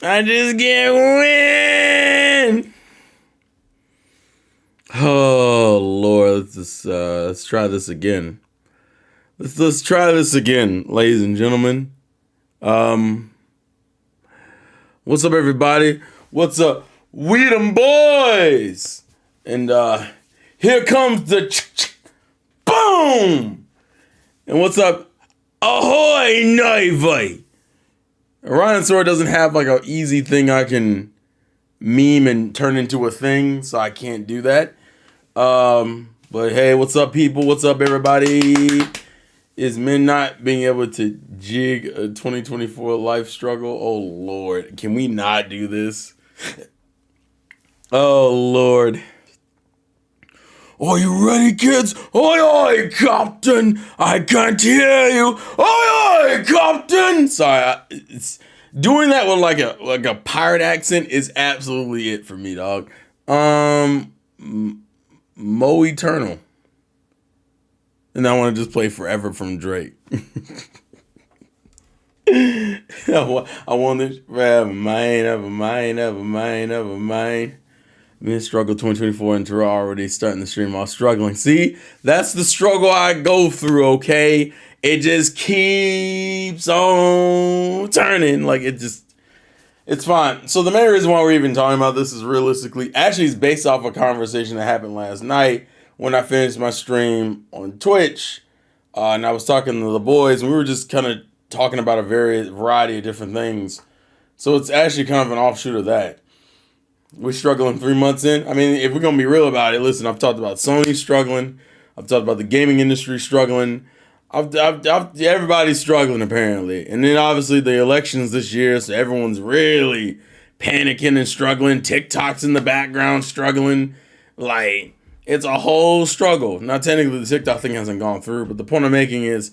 I just can't win. Oh Lord, let's try this again. Let's try this again, ladies and gentlemen. What's up, everybody? What's up, we them boys? And here comes the boom. And what's up, ahoy, Navy? Rhinosaur doesn't have like an easy thing I can meme and turn into a thing, so I can't do that. But hey, what's up, people? What's up, everybody? Is men not being able to jig a 2024 life struggle? Oh Lord, can we not do this? Oh Lord. Are you ready, kids? Oi, oi, Captain! I can't hear you. Oi, oi, Captain! Sorry, it's doing that with like a pirate accent is absolutely it for me, dog. Mo Eternal. And I want to just play Forever from Drake. I want this forever mine, ever mine, ever mine, ever mine. Me and Struggle 2024 and Terrell already starting the stream while struggling. See, that's the struggle I go through, okay? It just keeps on turning. Like, it's fine. So the main reason why we're even talking about this is realistically, actually it's based off a conversation that happened last night when I finished my stream on Twitch. And I was talking to the boys, and we were just kind of talking about a variety of different things. So it's actually kind of an offshoot of that. We're struggling 3 months in. I mean, if we're going to be real about it, listen, I've talked about Sony struggling. I've talked about the gaming industry struggling. Everybody's struggling, apparently. And then, obviously, the elections this year, so everyone's really panicking and struggling. TikTok's in the background struggling. Like, it's a whole struggle. Now, technically, the TikTok thing hasn't gone through, but the point I'm making is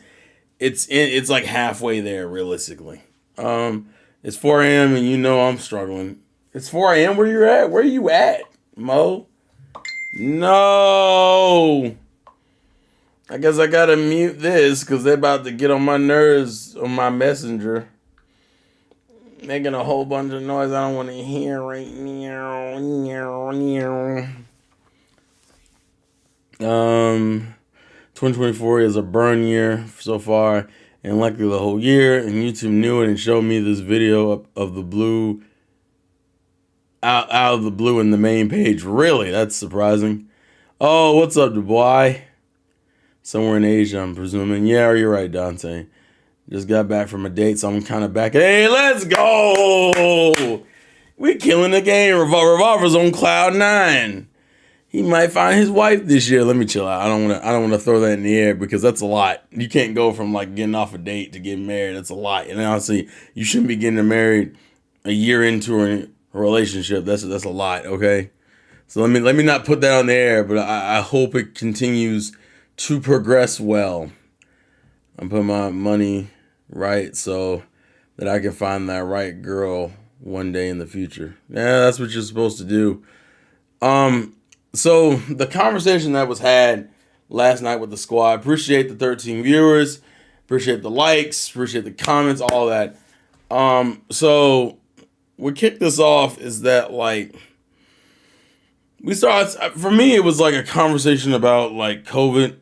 it's like halfway there, realistically. It's 4 a.m. and you know I'm struggling. It's 4 a.m. Where you at? Where you at, Mo? No. I guess I gotta mute this because they're about to get on my nerves on my messenger. Making a whole bunch of noise I don't want to hear right now. 2024 is a burn year so far, and likely the whole year. And YouTube knew it and showed me this video of the blue. Out of the blue in the main page. Really? That's surprising. Oh, what's up, Dubai? Somewhere in Asia, I'm presuming. Yeah, you're right, Dante. Just got back from a date, so I'm kind of back. Hey, let's go! We killing the game. Revolver's on cloud 9. He might find his wife this year. Let me chill out. I don't want to throw that in the air because that's a lot. You can't go from like getting off a date to getting married. That's a lot. And honestly, you shouldn't be getting married a year into a relationship. That's a lot, okay? So let me not put that on the air, but I hope it continues to progress well. I'm putting my money right so that I can find that right girl one day in the future. Yeah, that's what you're supposed to do. So the conversation that was had last night with the squad, appreciate the 13 viewers, appreciate the likes, appreciate the comments, all that. So what kicked this off is that, like, for me, it was like a conversation about, like, COVID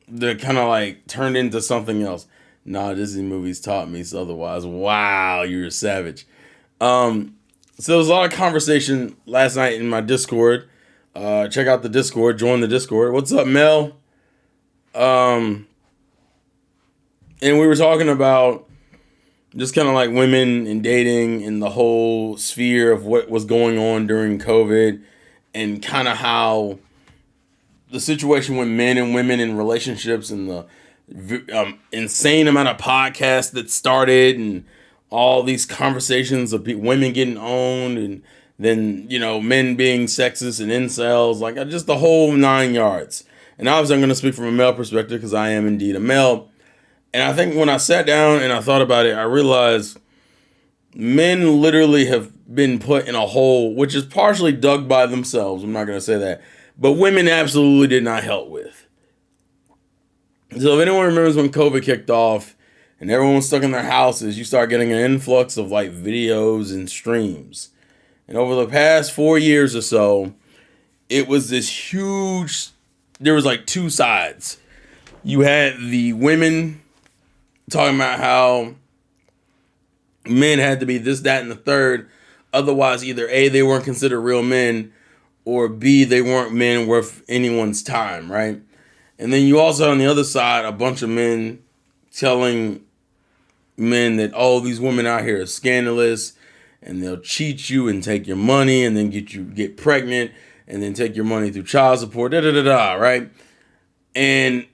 that kind of, like, turned into something else. Nah, Disney movies taught me so otherwise. Wow, you're a savage. So there was a lot of conversation last night in my Discord. Check out the Discord, join the Discord. What's up, Mel? And we were talking about just kind of like women and dating and the whole sphere of what was going on during COVID and kind of how the situation with men and women in relationships and the insane amount of podcasts that started and all these conversations of women getting owned and then, you know, men being sexist and incels, like just the whole 9 yards. And obviously I'm going to speak from a male perspective because I am indeed a male. And I think when I sat down and I thought about it, I realized men literally have been put in a hole, which is partially dug by themselves. I'm not going to say that. But women absolutely did not help with. So if anyone remembers when COVID kicked off and everyone's stuck in their houses, you start getting an influx of like videos and streams. And over the past 4 years or so, it was this huge, there was like two sides. You had the women talking about how men had to be this, that, and the third. Otherwise, either A, they weren't considered real men, or B, they weren't men worth anyone's time, right? And then you also had on the other side a bunch of men telling men that, oh, these women out here are scandalous, and they'll cheat you and take your money and then get pregnant and then take your money through child support, da da da da, right? And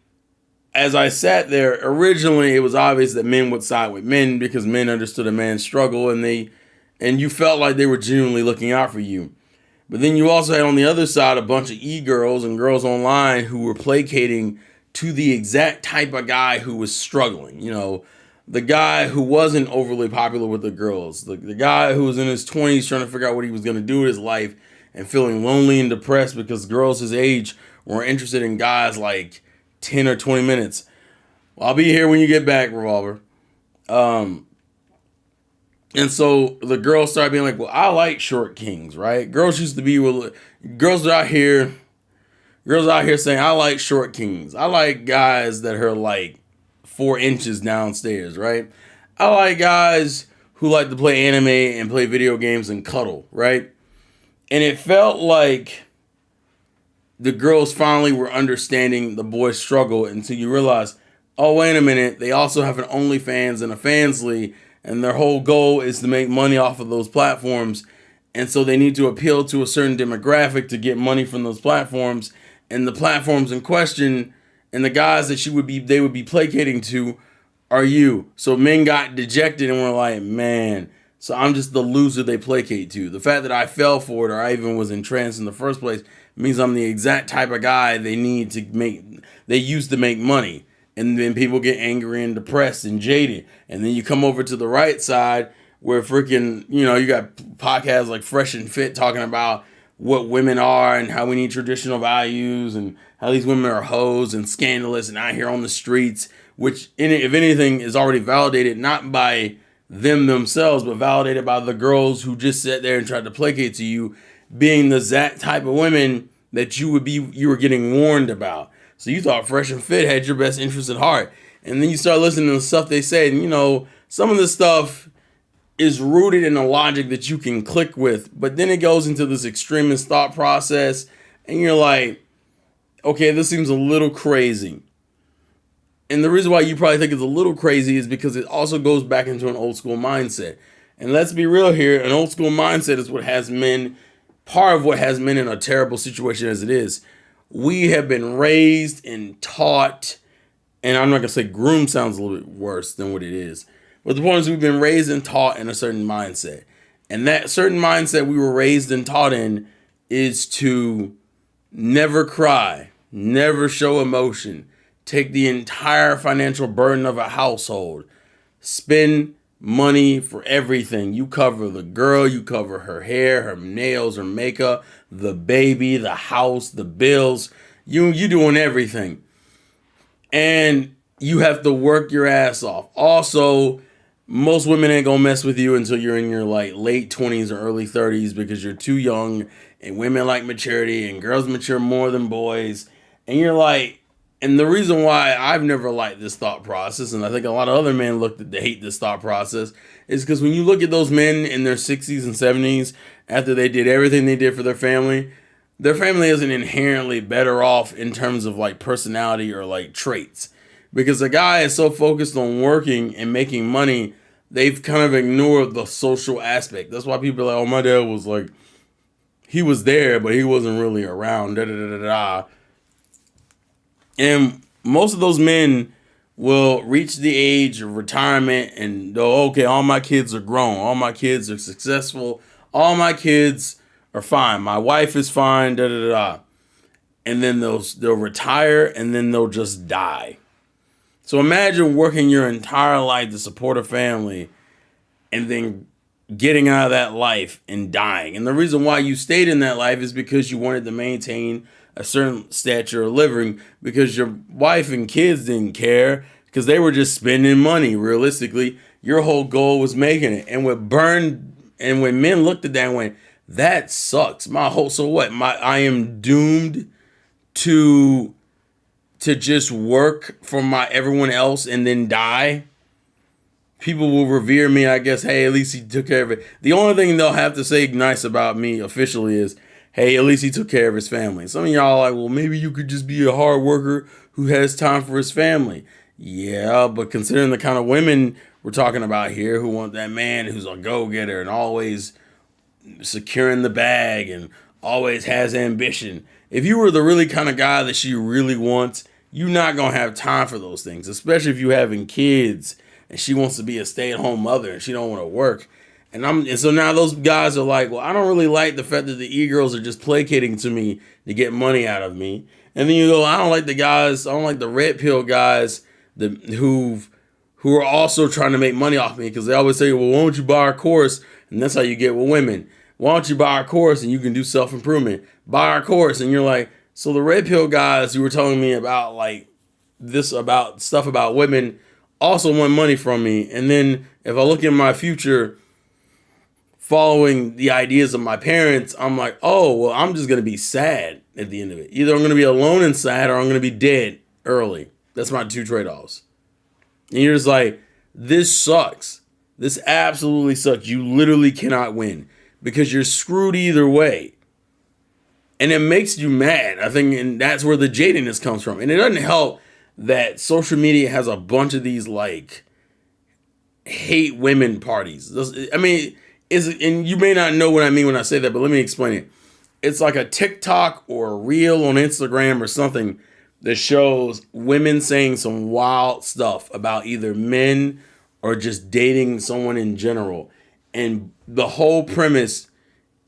as I sat there, originally it was obvious that men would side with men because men understood a man's struggle, and you felt like they were genuinely looking out for you. But then you also had on the other side a bunch of e-girls and girls online who were placating to the exact type of guy who was struggling. You know, the guy who wasn't overly popular with the girls, the guy who was in his 20s trying to figure out what he was going to do with his life and feeling lonely and depressed because girls his age weren't interested in guys like 10 or 20 minutes. Well, I'll be here when you get back, Revolver. And so the girls started being like, well, I like short kings, right? Girls used to be, girls out here saying, I like short kings. I like guys that are like 4 inches downstairs, right? I like guys who like to play anime and play video games and cuddle, right? And it felt like the girls finally were understanding the boys' struggle until you realize, oh, wait a minute, they also have an OnlyFans and a Fansly, and their whole goal is to make money off of those platforms. And so they need to appeal to a certain demographic to get money from those platforms. And the platforms in question and the guys that they would be placating to are you. So men got dejected and were like, man, so I'm just the loser they placate to. The fact that I fell for it or I even was entranced in the first place means I'm the exact type of guy they use to make money. And then people get angry and depressed and jaded. And then you come over to the right side where freaking, you got podcasts like Fresh and Fit talking about what women are and how we need traditional values and how these women are hoes and scandalous and out here on the streets, which, if anything, is already validated not by them themselves, but validated by the girls who just sat there and tried to placate to you, being the exact type of women that you were getting warned about. So you thought Fresh and Fit had your best interest at heart. And then you start listening to the stuff they say. And, some of this stuff is rooted in a logic that you can click with. But then it goes into this extremist thought process. And you're like, okay, this seems a little crazy. And the reason why you probably think it's a little crazy is because it also goes back into an old school mindset. And let's be real here. An old school mindset is part of what has men in a terrible situation as it is. We have been raised and taught, and I'm not going to say groomed sounds a little bit worse than what it is. But the point is we've been raised and taught in a certain mindset. And that certain mindset we were raised and taught in is to never cry, never show emotion, take the entire financial burden of a household, spend money for everything. You cover the girl, you cover her hair, her nails, her makeup, the baby, the house, the bills. You doing everything. And you have to work your ass off. Also, most women ain't gonna mess with you until you're in your like late 20s or early 30s because you're too young, and women like maturity and girls mature more than boys. And you're like, and the reason why I've never liked this thought process, and I think a lot of other men hate this thought process, is because when you look at those men in their 60s and 70s, after they did everything they did for their family isn't inherently better off in terms of like personality or like traits. Because the guy is so focused on working and making money, they've kind of ignored the social aspect. That's why people are like, oh, my dad was like, he was there, but he wasn't really around, da da da da da. And most of those men will reach the age of retirement and go, okay, all my kids are grown. All my kids are successful. All my kids are fine. My wife is fine, da da da da. And then they'll retire and then they'll just die. So imagine working your entire life to support a family and then getting out of that life and dying. And the reason why you stayed in that life is because you wanted to maintain a certain stature of living, because your wife and kids didn't care, because they were just spending money. Realistically, your whole goal was making it. And when men looked at that and went, that sucks. So what? I am doomed to just work for everyone else and then die. People will revere me, I guess. Hey, at least he took care of it. The only thing they'll have to say nice about me officially is, hey, at least he took care of his family. Some of y'all are like, well, maybe you could just be a hard worker who has time for his family. Yeah, but considering the kind of women we're talking about here who want that man who's a go-getter and always securing the bag and always has ambition. If you were the really kind of guy that she really wants, you're not going to have time for those things, especially if you're having kids and she wants to be a stay-at-home mother and she don't want to work. And so now those guys are like, well, I don't really like the fact that the e-girls are just placating to me to get money out of me. And then you go, I don't like the red pill guys who are also trying to make money off me, because they always say, well, why don't you buy our course? And that's how you get with women. Why don't you buy our course and you can do self-improvement? Buy our course. And you're like, so the red pill guys who were telling me about like this, about stuff about women, also want money from me. And then if I look in my future following the ideas of my parents, I'm like, oh, well, I'm just going to be sad at the end of it. Either I'm going to be alone and sad, or I'm going to be dead early. That's my two trade-offs. And you're just like, this sucks. This absolutely sucks. You literally cannot win because you're screwed either way. And it makes you mad, I think, and that's where the jadedness comes from. And it doesn't help that social media has a bunch of these like hate women parties. I mean, and you may not know what I mean when I say that, but let me explain it. It's like a TikTok or a reel on Instagram or something that shows women saying some wild stuff about either men or just dating someone in general. And the whole premise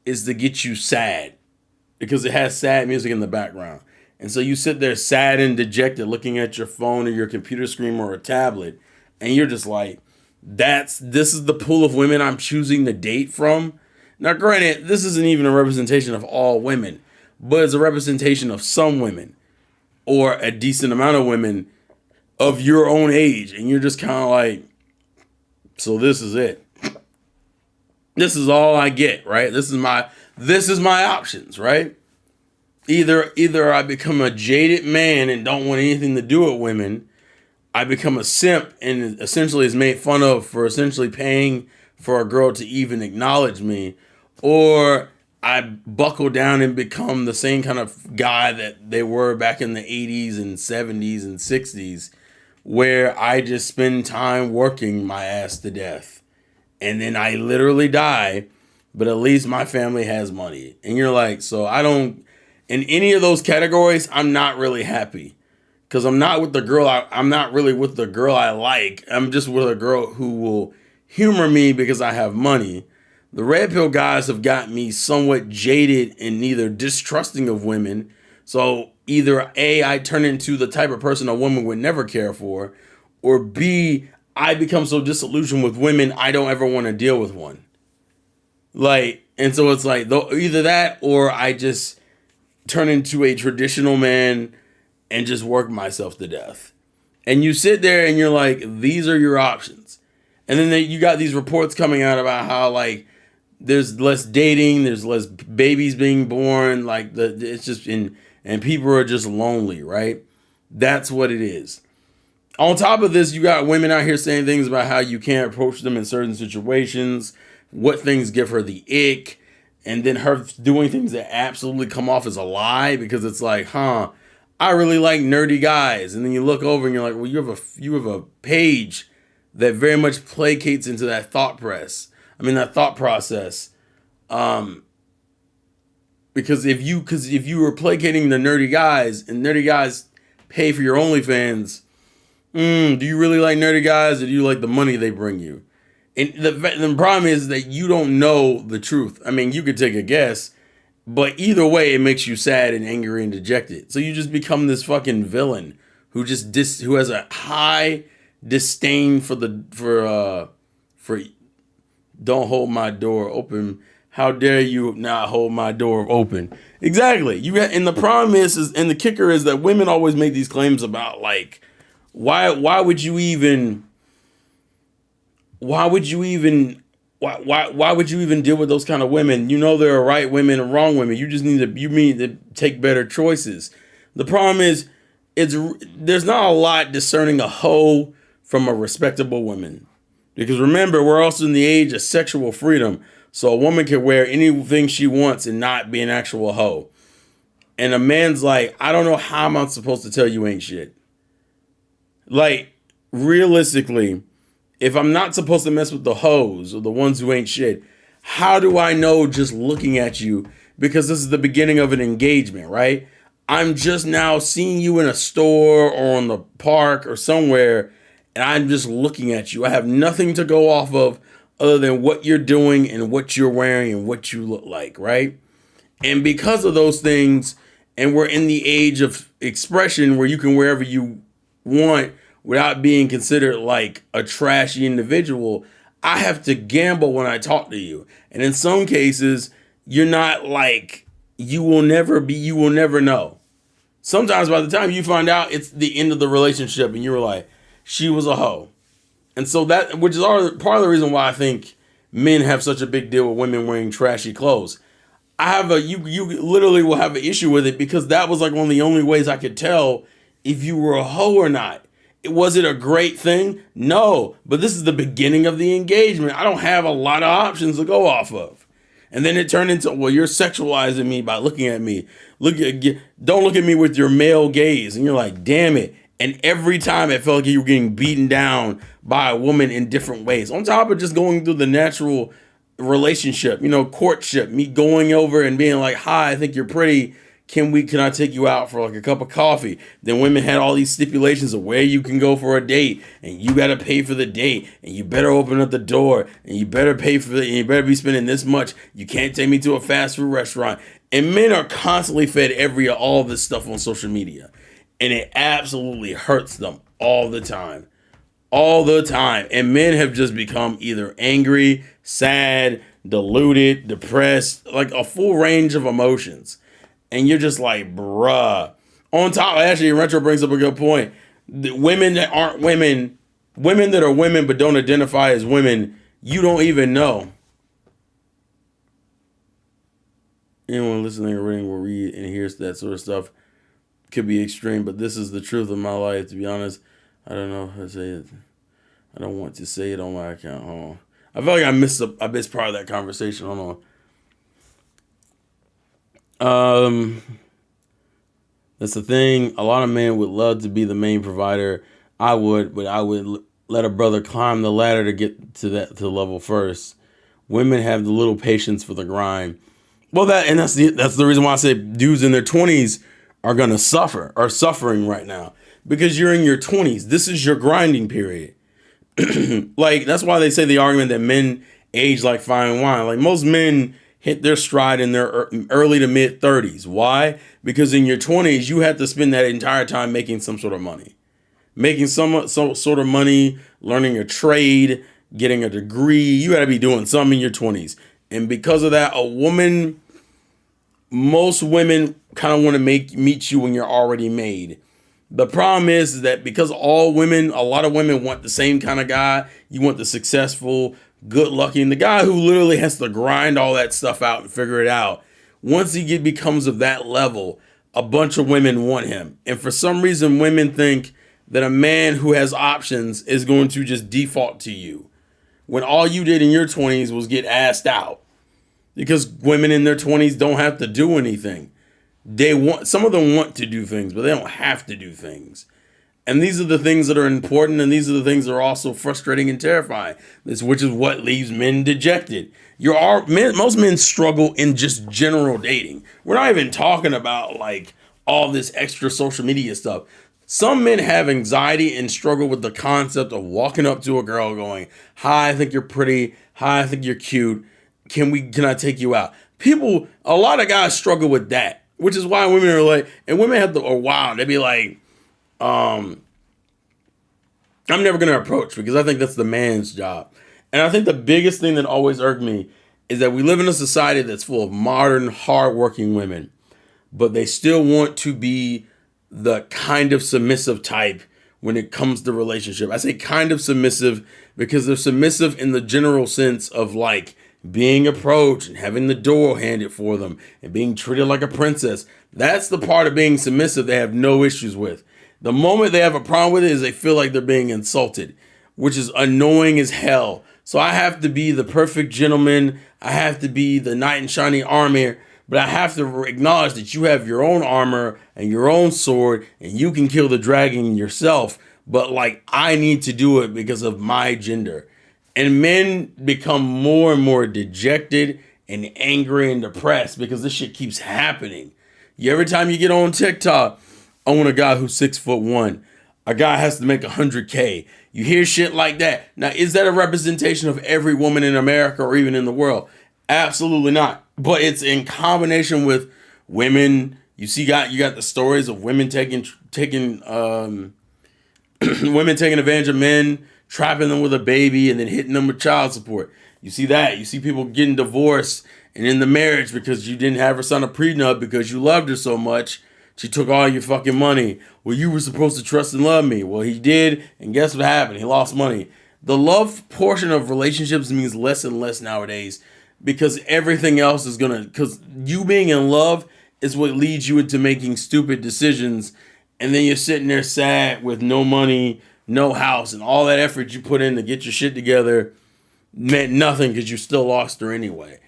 is to get you sad because it has sad music in the background. And so you sit there sad and dejected looking at your phone or your computer screen or a tablet, and you're just like, this is the pool of women I'm choosing to date from. Now, granted, this isn't even a representation of all women, but it's a representation of some women or a decent amount of women of your own age. And you're just kind of like, so this is it. This is all I get, right? This is my options, right? Either I become a jaded man and don't want anything to do with women. I become a simp and essentially is made fun of for essentially paying for a girl to even acknowledge me. Or I buckle down and become the same kind of guy that they were back in the 80s and 70s and 60s, where I just spend time working my ass to death. And then I literally die, but at least my family has money. And you're like, so in any of those categories, I'm not really happy. Because I'm not with the girl, I'm not really with the girl I like. I'm just with a girl who will humor me because I have money. The red pill guys have got me somewhat jaded and neither distrusting of women. So either A, I turn into the type of person a woman would never care for, or B, I become so disillusioned with women, I don't ever want to deal with one. And so it's like, either that or I just turn into a traditional man and just work myself to death. And you sit there and you're like, these are your options. And then you got these reports coming out about how like there's less dating, there's less babies being born, it's just and people are just lonely, right? That's what it is. On top of this, you got women out here saying things about how you can't approach them in certain situations, what things give her the ick, and then her doing things that absolutely come off as a lie because it's like, I really like nerdy guys. And then you look over and you're like, well, you have a page that very much placates into that thought process. Because if you were placating the nerdy guys and nerdy guys pay for your OnlyFans, do you really like nerdy guys or do you like the money they bring you? And the problem is that you don't know the truth. I mean, you could take a guess, but either way, it makes you sad and angry and dejected. So you just become this fucking villain who who has a high disdain for don't hold my door open. How dare you not hold my door open? Exactly. And the problem is, and the kicker is that women always make these claims about like, Why would you even why would you even why would you even deal with those kind of women? You know there are right women and wrong women. You need to take better choices. The problem is there's not a lot discerning a hoe from a respectable woman. Because remember, we're also in the age of sexual freedom. So a woman can wear anything she wants and not be an actual hoe. And a man's like, I don't know how I'm supposed to tell you ain't shit. Like, realistically, if I'm not supposed to mess with the hoes or the ones who ain't shit, how do I know just looking at you? Because this is the beginning of an engagement, right? I'm just now seeing you in a store or on the park or somewhere, and I'm just looking at you. I have nothing to go off of other than what you're doing and what you're wearing and what you look like, right? And because of those things, and we're in the age of expression where you can wear whatever you want without being considered like a trashy individual, I have to gamble when I talk to you. And in some cases, you're not like, you will never know. Sometimes by the time you find out, it's the end of the relationship and you're like, she was a hoe. And so that, which is part of the reason why I think men have such a big deal with women wearing trashy clothes. You literally will have an issue with it because that was like one of the only ways I could tell if you were a hoe or not. Was it a great thing? No, but this is the beginning of the engagement. I don't have a lot of options to go off of. And then it turned into, well, you're sexualizing me by looking at me. Don't look at me with your male gaze. And you're like, damn it. And every time it felt like you were getting beaten down by a woman in different ways. On top of just going through the natural relationship, courtship, me going over and being like, hi, I think you're pretty. Can I take you out for like a cup of coffee? Then women had all these stipulations of where you can go for a date, and you got to pay for the date, and you better open up the door, and you better pay for it, and you better be spending this much. You can't take me to a fast food restaurant. And men are constantly fed all this stuff on social media, and it absolutely hurts them all the time. All the time. And men have just become either angry, sad, deluded, depressed, like a full range of emotions. And you're just like, bruh. On top, actually, Retro brings up a good point. The women that aren't women that are women but don't identify as women, you don't even know. Anyone listening or reading will read and hears that sort of stuff. Could be extreme, but this is the truth of my life, to be honest. I don't know how to say it. I don't want to say it on my account. Hold on. I feel like I missed part of that conversation. Hold on. That's the thing. A lot of men would love to be the main provider. I would, but I would let a brother climb the ladder to get to the level first. Women have the little patience for the grind. Well, that's the reason why I say dudes in their 20s are suffering right now, because you're in your 20s. This is your grinding period. Like, that's why they say the argument that men age like fine wine. Like, most men hit their stride in their early to mid 30s. Why? Because in your 20s, you had to spend that entire time making some sort of money. Making some sort of money, learning a trade, getting a degree. You got to be doing something in your 20s. And because of that, most women kind of want to meet you when you're already made. The problem is that because a lot of women want the same kind of guy. You want the successful, good looking, the guy who literally has to grind all that stuff out and figure it out. Once he becomes of that level, a bunch of women want him. And for some reason, women think that a man who has options is going to just default to you, when all you did in your 20s was get asked out. Because women in their 20s don't have to do anything. Some of them want to do things, but they don't have to do things. And these are the things that are important, and these are the things that are also frustrating and terrifying. Which is what leaves men dejected. Most men struggle in just general dating. We're not even talking about like all this extra social media stuff. Some men have anxiety and struggle with the concept of walking up to a girl going, hi, I think you're pretty. Hi, I think you're cute. Can I take you out? A lot of guys struggle with that, which is why women are like, and women they'd be like, I'm never going to approach, because I think that's the man's job. And I think the biggest thing that always irked me is that we live in a society that's full of modern, hardworking women, but they still want to be the kind of submissive type when it comes to relationship. I say kind of submissive because they're submissive in the general sense of like being approached and having the door handed for them and being treated like a princess. That's the part of being submissive they have no issues with. The moment they have a problem with it is they feel like they're being insulted, which is annoying as hell. So I have to be the perfect gentleman. I have to be the knight in shining armor, but I have to acknowledge that you have your own armor and your own sword and you can kill the dragon yourself. But like, I need to do it because of my gender. And men become more and more dejected and angry and depressed because this shit keeps happening. Every time you get on TikTok, I want a guy who's 6'1". A guy has to make 100K. You hear shit like that. Now, is that a representation of every woman in America or even in the world? Absolutely not. But it's in combination with women. You got the stories of women taking women taking advantage of men, trapping them with a baby, and then hitting them with child support. You see that. You see people getting divorced and in the marriage because you didn't have her sign a prenup because you loved her so much. She took all your fucking money. Well, you were supposed to trust and love me. Well, he did, and guess what happened? He lost money. The love portion of relationships means less and less nowadays because everything else is because you being in love is what leads you into making stupid decisions, and then you're sitting there sad with no money, no house, and all that effort you put in to get your shit together meant nothing because you still lost her anyway.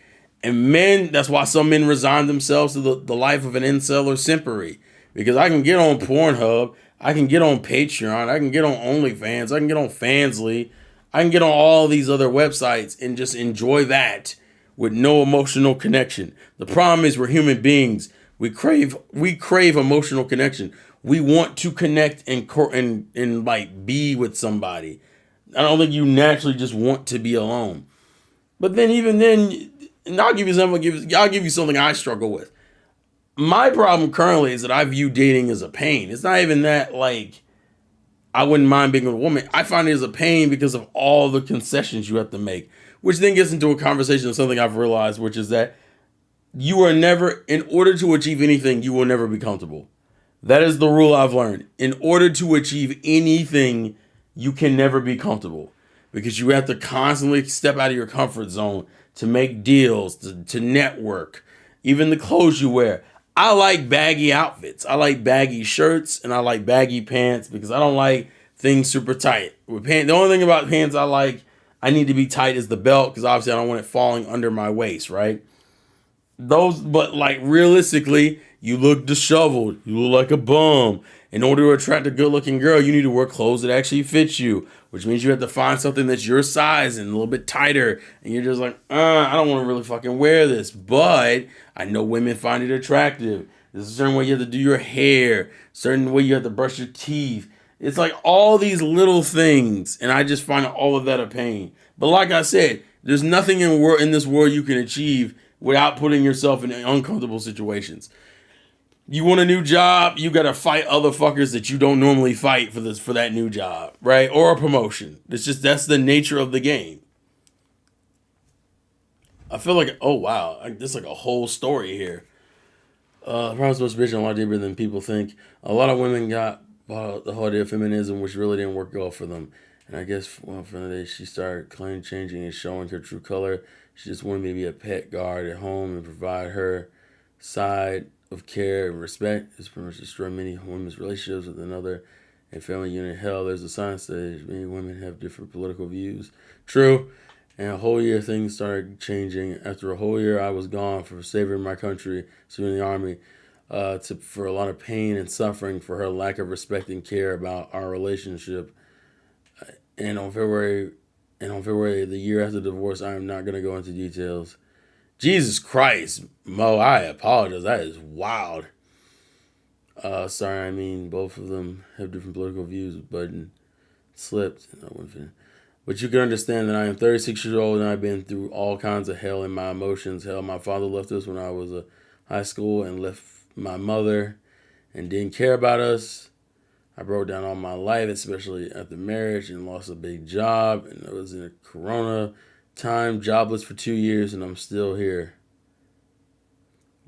And men, that's why some men resign themselves to the life of an incel or simpery. Because I can get on Pornhub, I can get on Patreon, I can get on OnlyFans, I can get on Fansly, I can get on all these other websites and just enjoy that with no emotional connection. The problem is we're human beings. We crave emotional connection. We want to connect and like be with somebody. I don't think you naturally just want to be alone. But then even then, and I'll give you something I struggle with. My problem currently is that I view dating as a pain. It's not even that like I wouldn't mind being with a woman. I find it as a pain because of all the concessions you have to make, which then gets into a conversation of something I've realized, which is that you are never, in order to achieve anything, you will never be comfortable. That is the rule I've learned. In order to achieve anything, you can never be comfortable because you have to constantly step out of your comfort zone to make deals, to network, even the clothes you wear. I like baggy outfits. I like baggy shirts and I like baggy pants because I don't like things super tight. With pants, the only thing about pants I need to be tight is the belt because obviously I don't want it falling under my waist, right? But like realistically, you look disheveled. You look like a bum. In order to attract a good-looking girl, you need to wear clothes that actually fit you, which means you have to find something that's your size and a little bit tighter. And you're just like, I don't want to really fucking wear this. But I know women find it attractive. There's a certain way you have to do your hair, certain way you have to brush your teeth. It's like all these little things, and I just find all of that a pain. But like I said, there's nothing in this world you can achieve without putting yourself in uncomfortable situations. You want a new job, you gotta fight other fuckers that you don't normally fight for that new job, right? Or a promotion. That's the nature of the game. I feel like, oh wow, there's like a whole story here. Problems must be a lot deeper than people think. A lot of women got the whole idea of feminism, which really didn't work well for them. And I guess one of the days she started claim changing and showing her true color. She just wanted me to be a pet guard at home and provide her side of care and respect. It's pretty much destroyed many women's relationships with another and family unit. Hell, there's a science that many women have different political views. True. And a whole year things started changing. After a whole year, I was gone for saving my country, serving the army, for a lot of pain and suffering for her lack of respect and care about our relationship. And on February, the year after the divorce, I am not going to go into details. Jesus Christ, Mo, I apologize. That is wild. Sorry, I mean, both of them have different political views. Button slipped. But you can understand that I am 36 years old and I've been through all kinds of hell in my emotions. Hell, my father left us when I was in high school and left my mother and didn't care about us. I broke down all my life, especially after marriage, and lost a big job. And I was in a corona time, jobless for 2 years, and I'm still here.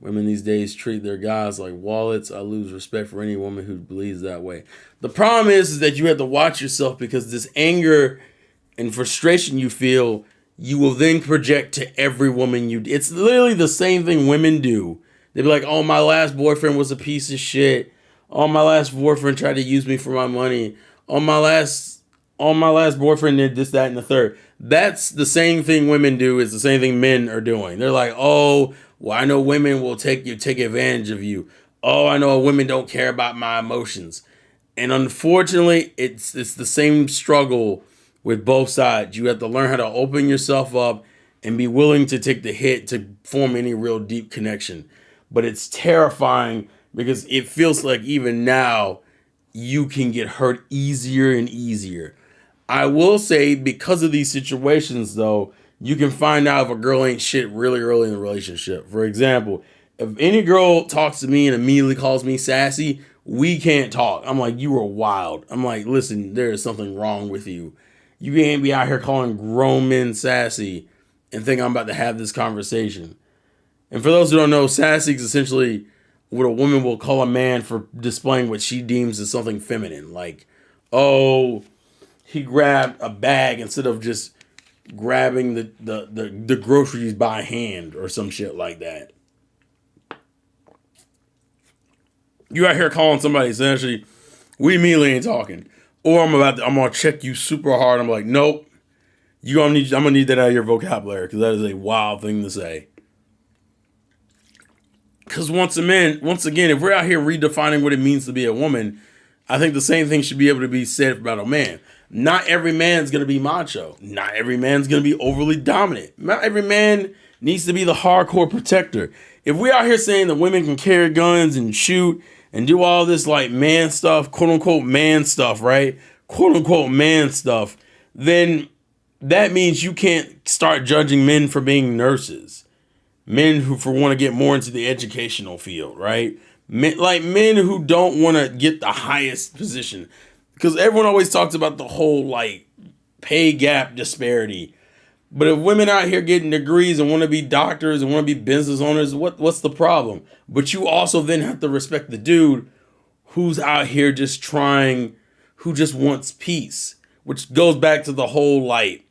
Women these days treat their guys like wallets. I lose respect for any woman who believes that way. The problem is that you have to watch yourself, because this anger and frustration you feel, you will then project to every woman you. It's literally the same thing women do. They be like, "Oh, my last boyfriend was a piece of shit. Oh, my last boyfriend tried to use me for my money. Oh, my last boyfriend did this, that, and the third." That's the same thing women do. It's the same thing men are doing. They're like, "Oh, well, I know women will take advantage of you. Oh, I know women don't care about my emotions." And unfortunately, it's the same struggle with both sides. You have to learn how to open yourself up and be willing to take the hit to form any real deep connection. But it's terrifying, because it feels like even now you can get hurt easier and easier. I will say, because of these situations, though, you can find out if a girl ain't shit really early in the relationship. For example, if any girl talks to me and immediately calls me sassy, we can't talk. I'm like, "You are wild." I'm like, "Listen, there is something wrong with you. You can't be out here calling grown men sassy and think I'm about to have this conversation." And for those who don't know, sassy is essentially what a woman will call a man for displaying what she deems as something feminine. Like, "Oh, he grabbed a bag instead of just grabbing the groceries by hand," or some shit like that. You out here calling somebody essentially, we immediately ain't talking. Or I'm gonna check you super hard. I'm like, "Nope, I'm gonna need that out of your vocabulary," because that is a wild thing to say. Because once again, if we're out here redefining what it means to be a woman, I think the same thing should be able to be said about a man. Not every man's going to be macho. Not every man's going to be overly dominant. Not every man needs to be the hardcore protector. If we out here saying that women can carry guns and shoot and do all this like man stuff, quote unquote man stuff, right? Quote unquote man stuff, then that means you can't start judging men for being nurses. Men who want to get more into the educational field, right? Men who don't want to get the highest position, because everyone always talks about the whole like pay gap disparity. But if women out here getting degrees and want to be doctors and want to be business owners, what's the problem? But you also then have to respect the dude who's out here just trying, who just wants peace, which goes back to the whole like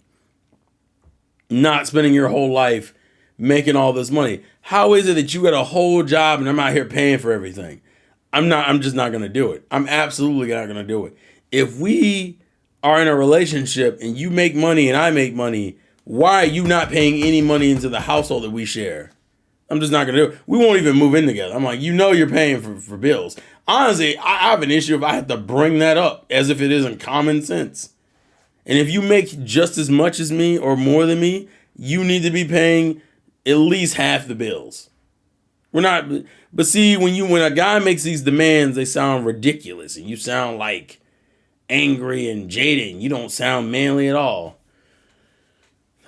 not spending your whole life making all this money. How is it that you got a whole job and I'm out here paying for everything? I'm just not going to do it. I'm absolutely not going to do it. If we are in a relationship and you make money and I make money, why are you not paying any money into the household that we share? I'm just not going to do it. We won't even move in together. I'm like, you're paying for bills. Honestly, I have an issue if I have to bring that up as if it isn't common sense. And if you make just as much as me or more than me, you need to be paying at least half the bills. We're not, but see, when a guy makes these demands, they sound ridiculous, and you sound like angry and jaded. And you don't sound manly at all.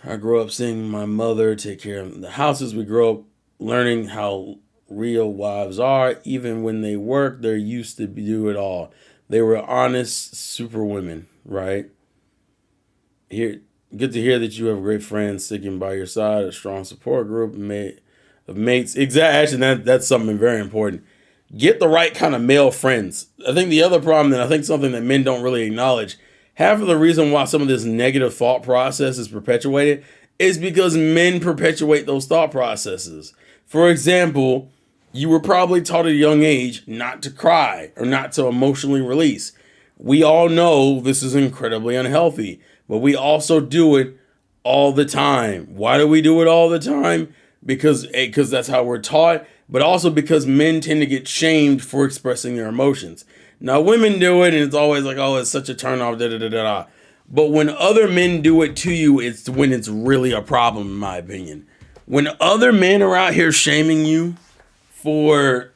I grew up seeing my mother take care of the houses. We grew up learning how real wives are. Even when they work, they're used to do it all. They were honest super women, right? Good to hear that you have great friends sticking by your side, a strong support group of mates. Exactly. Actually, that's something very important. Get the right kind of male friends. I think the other problem, and I think something that men don't really acknowledge, half of the reason why some of this negative thought process is perpetuated is because men perpetuate those thought processes. For example, you were probably taught at a young age not to cry or not to emotionally release. We all know this is incredibly unhealthy, but we also do it all the time. Why do we do it all the time? Because that's how we're taught, but also because men tend to get shamed for expressing their emotions. Now, women do it, and it's always like, "Oh, it's such a turn off, da da da da da." But when other men do it to you, it's when it's really a problem, in my opinion. When other men are out here shaming you for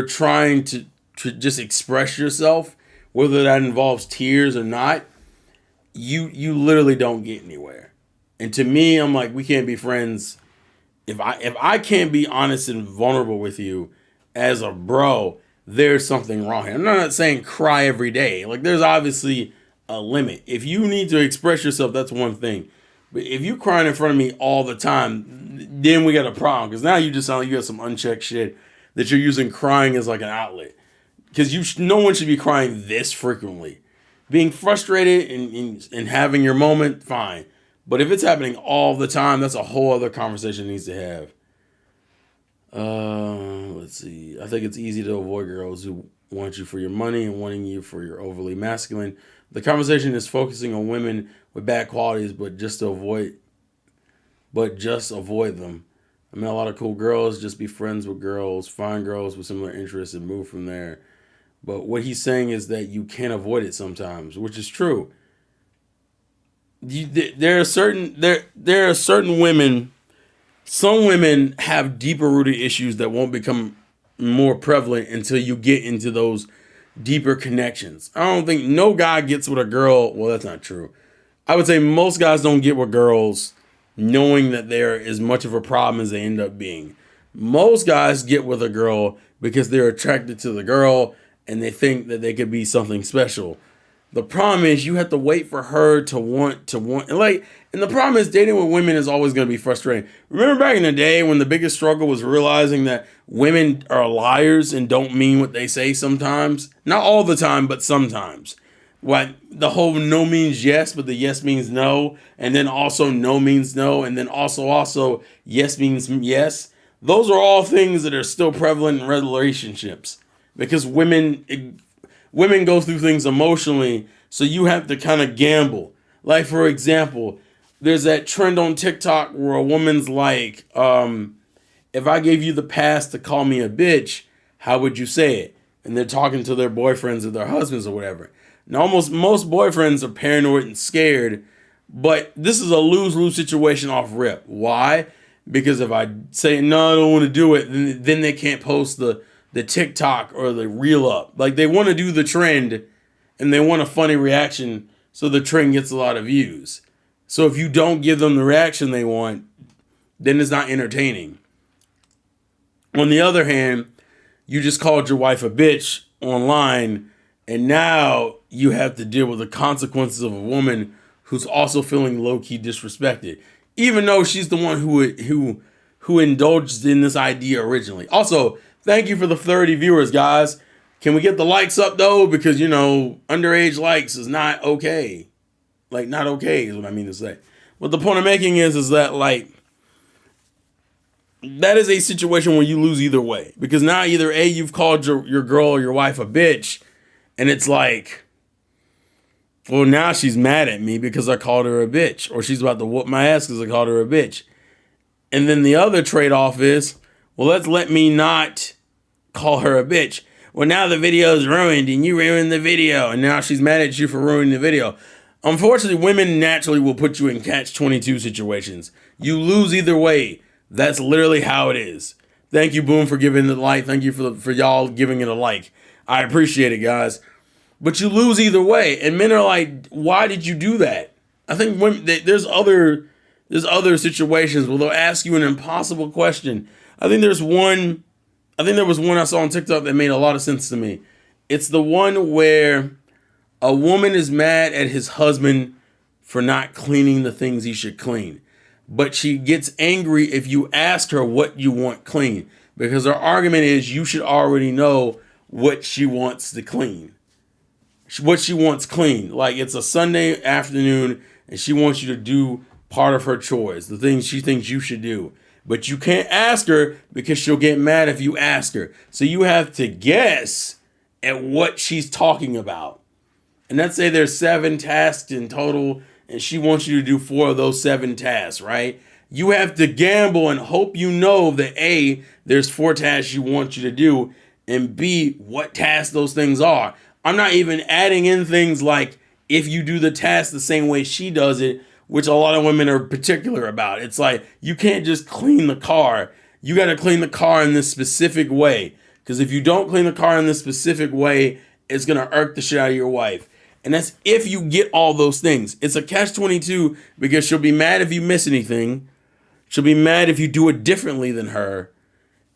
trying to just express yourself, whether that involves tears or not, you literally don't get anywhere. And to me, I'm like, we can't be friends if I can't be honest and vulnerable with you as a bro. There's something wrong here. I'm not saying cry every day. Like, there's obviously a limit. If you need to express yourself, that's one thing. But if you crying in front of me all the time, then we got a problem because now you just sound like you got some unchecked shit that you're using crying as like an outlet. Because no one should be crying this frequently. Being frustrated and having your moment, fine. But if it's happening all the time, that's a whole other conversation it needs to have. Let's see. I think it's easy to avoid girls who want you for your money and wanting you for your overly masculine. The conversation is focusing on women with bad qualities, but just avoid them. I mean, a lot of cool girls, just be friends with girls, find girls with similar interests and move from there. But what he's saying is that you can't avoid it sometimes, which is true. There are certain women. Some women have deeper rooted issues that won't become more prevalent until you get into those deeper connections. I don't think no guy gets with a girl. Well, that's not true. I would say most guys don't get with girls knowing that they're as much of a problem as they end up being. Most guys get with a girl because they're attracted to the girl and they think that they could be something special. The problem is you have to wait for her to want, and the problem is dating with women is always going to be frustrating. Remember back in the day when the biggest struggle was realizing that women are liars and don't mean what they say sometimes? Not all the time, but sometimes. What the whole no means yes, but the yes means no, and then also no means no, and then also yes means yes. Those are all things that are still prevalent in relationships because women go through things emotionally, so you have to kind of gamble. Like, for example, there's that trend on TikTok where a woman's like, if I gave you the pass to call me a bitch, how would you say it? And they're talking to their boyfriends or their husbands or whatever. Now, almost most boyfriends are paranoid and scared, but this is a lose-lose situation off rip. Why? Because if I say, no, I don't want to do it, then they can't post the TikTok or the reel up. Like, they want to do the trend and they want a funny reaction so the trend gets a lot of views. So if you don't give them the reaction they want, then it's not entertaining. On the other hand, you just called your wife a bitch online and now you have to deal with the consequences of a woman who's also feeling low-key disrespected, even though she's the one who indulged in this idea originally. Also, thank you for the 30 viewers, guys. Can we get the likes up, though? Because, underage likes is not okay. Like, not okay is what I mean to say. What the point I'm making is that, like, that is a situation where you lose either way. Because now either A, you've called your girl or your wife a bitch, and it's like, well, now she's mad at me because I called her a bitch. Or she's about to whoop my ass because I called her a bitch. And then the other trade-off is, well, let me not call her a bitch. Well, now the video is ruined and you ruined the video. And now she's mad at you for ruining the video. Unfortunately, women naturally will put you in catch-22 situations. You lose either way. That's literally how it is. Thank you, Boom, for giving it a like. Thank you for y'all giving it a like. I appreciate it, guys. But you lose either way. And men are like, why did you do that? I think there's other situations where they'll ask you an impossible question. I think there was one I saw on TikTok that made a lot of sense to me. It's the one where a woman is mad at his husband for not cleaning the things he should clean. But she gets angry if you ask her what you want clean. Because her argument is you should already know what she wants to clean. What she wants clean. Like, it's a Sunday afternoon and she wants you to do part of her chores, the things she thinks you should do. But you can't ask her because she'll get mad if you ask her. So you have to guess at what she's talking about. And let's say there's 7 tasks in total and she wants you to do 4 of those 7 tasks, right? You have to gamble and hope you know that A, there's 4 tasks she wants you to do, and B, what tasks those things are. I'm not even adding in things like if you do the task the same way she does it, which a lot of women are particular about. It's like, you can't just clean the car. You got to clean the car in this specific way. Because if you don't clean the car in this specific way, it's going to irk the shit out of your wife. And that's if you get all those things. It's a catch-22 because she'll be mad if you miss anything. She'll be mad if you do it differently than her.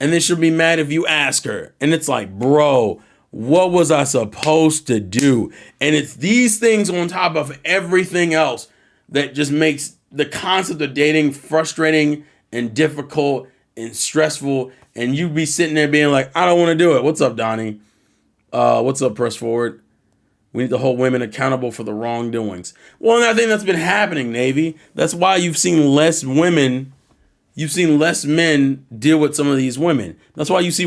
And then she'll be mad if you ask her. And it's like, bro, what was I supposed to do? And it's these things on top of everything else that just makes the concept of dating frustrating and difficult and stressful, and you be sitting there being like, I don't want to do it. What's up, Donnie? What's up, Press Forward? We need to hold women accountable for the wrongdoings. Well, and I think that's been happening, Navy. That's why you've seen less women. You've seen less men deal with some of these women. That's why you see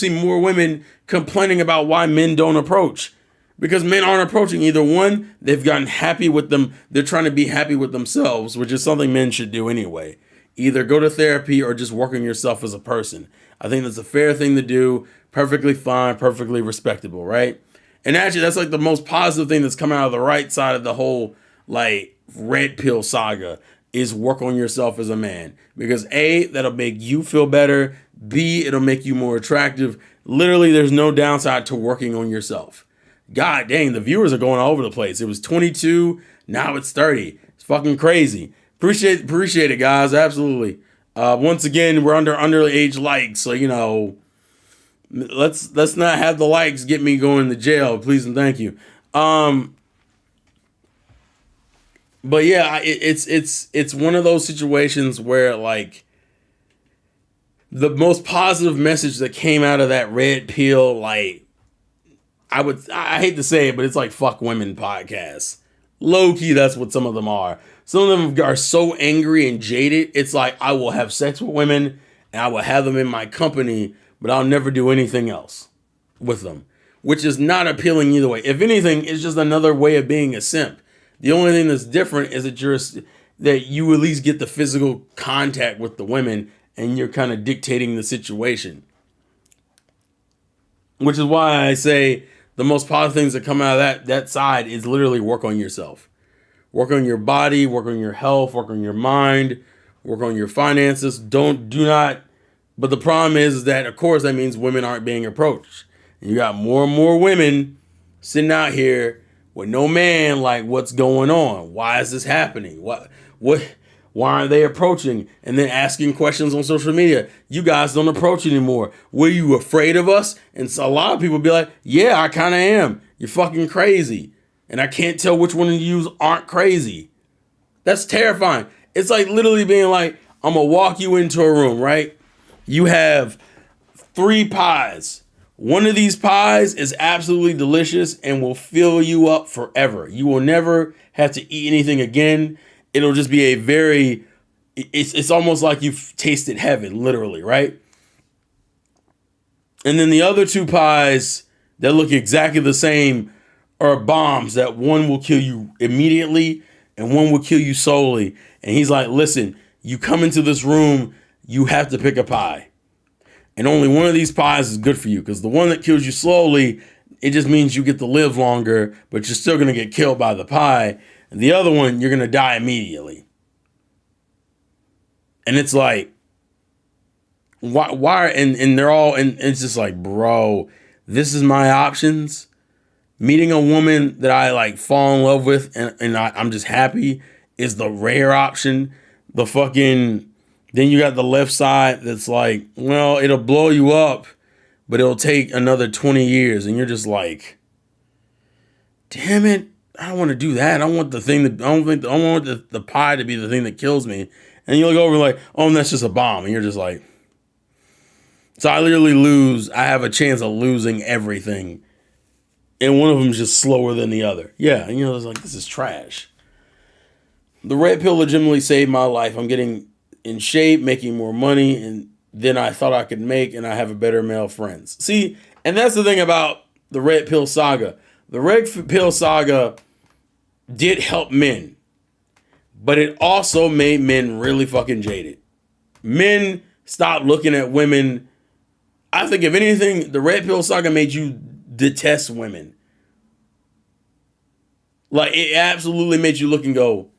more women complaining about why men don't approach. Because men aren't approaching. Either one, they've gotten happy with them. They're trying to be happy with themselves, which is something men should do anyway. Either go to therapy or just work on yourself as a person. I think that's a fair thing to do. Perfectly fine, perfectly respectable, right? And actually, that's like the most positive thing that's come out of the right side of the whole like red pill saga is work on yourself as a man. Because A, that'll make you feel better. B, it'll make you more attractive. Literally, there's no downside to working on yourself. God dang, the viewers are going all over the place. It was 22, now it's 30. It's fucking crazy. Appreciate it, guys. Absolutely. Once again, we're underage likes, so you know, let's not have the likes get me going to jail, please and thank you. But yeah, it's one of those situations where like the most positive message that came out of that red pill, like I hate to say it, but it's like fuck women podcasts. Low key, that's what some of them are. Some of them are so angry and jaded. It's like I will have sex with women and I will have them in my company, but I'll never do anything else with them, which is not appealing either way. If anything, it's just another way of being a simp. The only thing that's different is that you at least get the physical contact with the women and you're kind of dictating the situation. Which is why I say the most positive things that come out of that side is literally work on yourself. Work on your body, work on your health, work on your mind, work on your finances. Do not. But the problem is that, of course, that means women aren't being approached. And you got more and more women sitting out here with no man, like, what's going on? Why is this happening? Why aren't they approaching? And then asking questions on social media. You guys don't approach anymore. Were you afraid of us? And so a lot of people be like, yeah, I kind of am. You're fucking crazy. And I can't tell which one of you aren't crazy. That's terrifying. It's like literally being like, I'm going to walk you into a room, right? You have 3 pies. One of these pies is absolutely delicious and will fill you up forever. You will never have to eat anything again. It'll just be it's almost like you've tasted heaven, literally, right? And then the other 2 pies that look exactly the same are bombs that one will kill you immediately and one will kill you slowly. And he's like, listen, you come into this room, you have to pick a pie. And only one of these pies is good for you because the one that kills you slowly, it just means you get to live longer, but you're still going to get killed by the pie. And the other one, you're going to die immediately. And it's like, why? And they're all, and it's just like, bro, this is my options. Meeting a woman that I like fall in love with and I'm just happy is the rare option. Then you got the left side that's like, well, it'll blow you up, but it'll take another 20 years. And you're just like, damn it, I don't want to do that. I want the pie to be the thing that kills me. And you look over like, oh, and that's just a bomb. And you're just like, so I literally I have a chance of losing everything. And one of them is just slower than the other. Yeah, and it's like, this is trash. The red pill legitimately saved my life. I'm getting in shape, making more money, and than I thought I could make, and I have a better male friends. See, and that's the thing about the red pill saga. The red pill saga did help men, but it also made men really fucking jaded. Men stopped looking at women. I think if anything, the red pill saga made you detest women. Like, it absolutely made you look and go,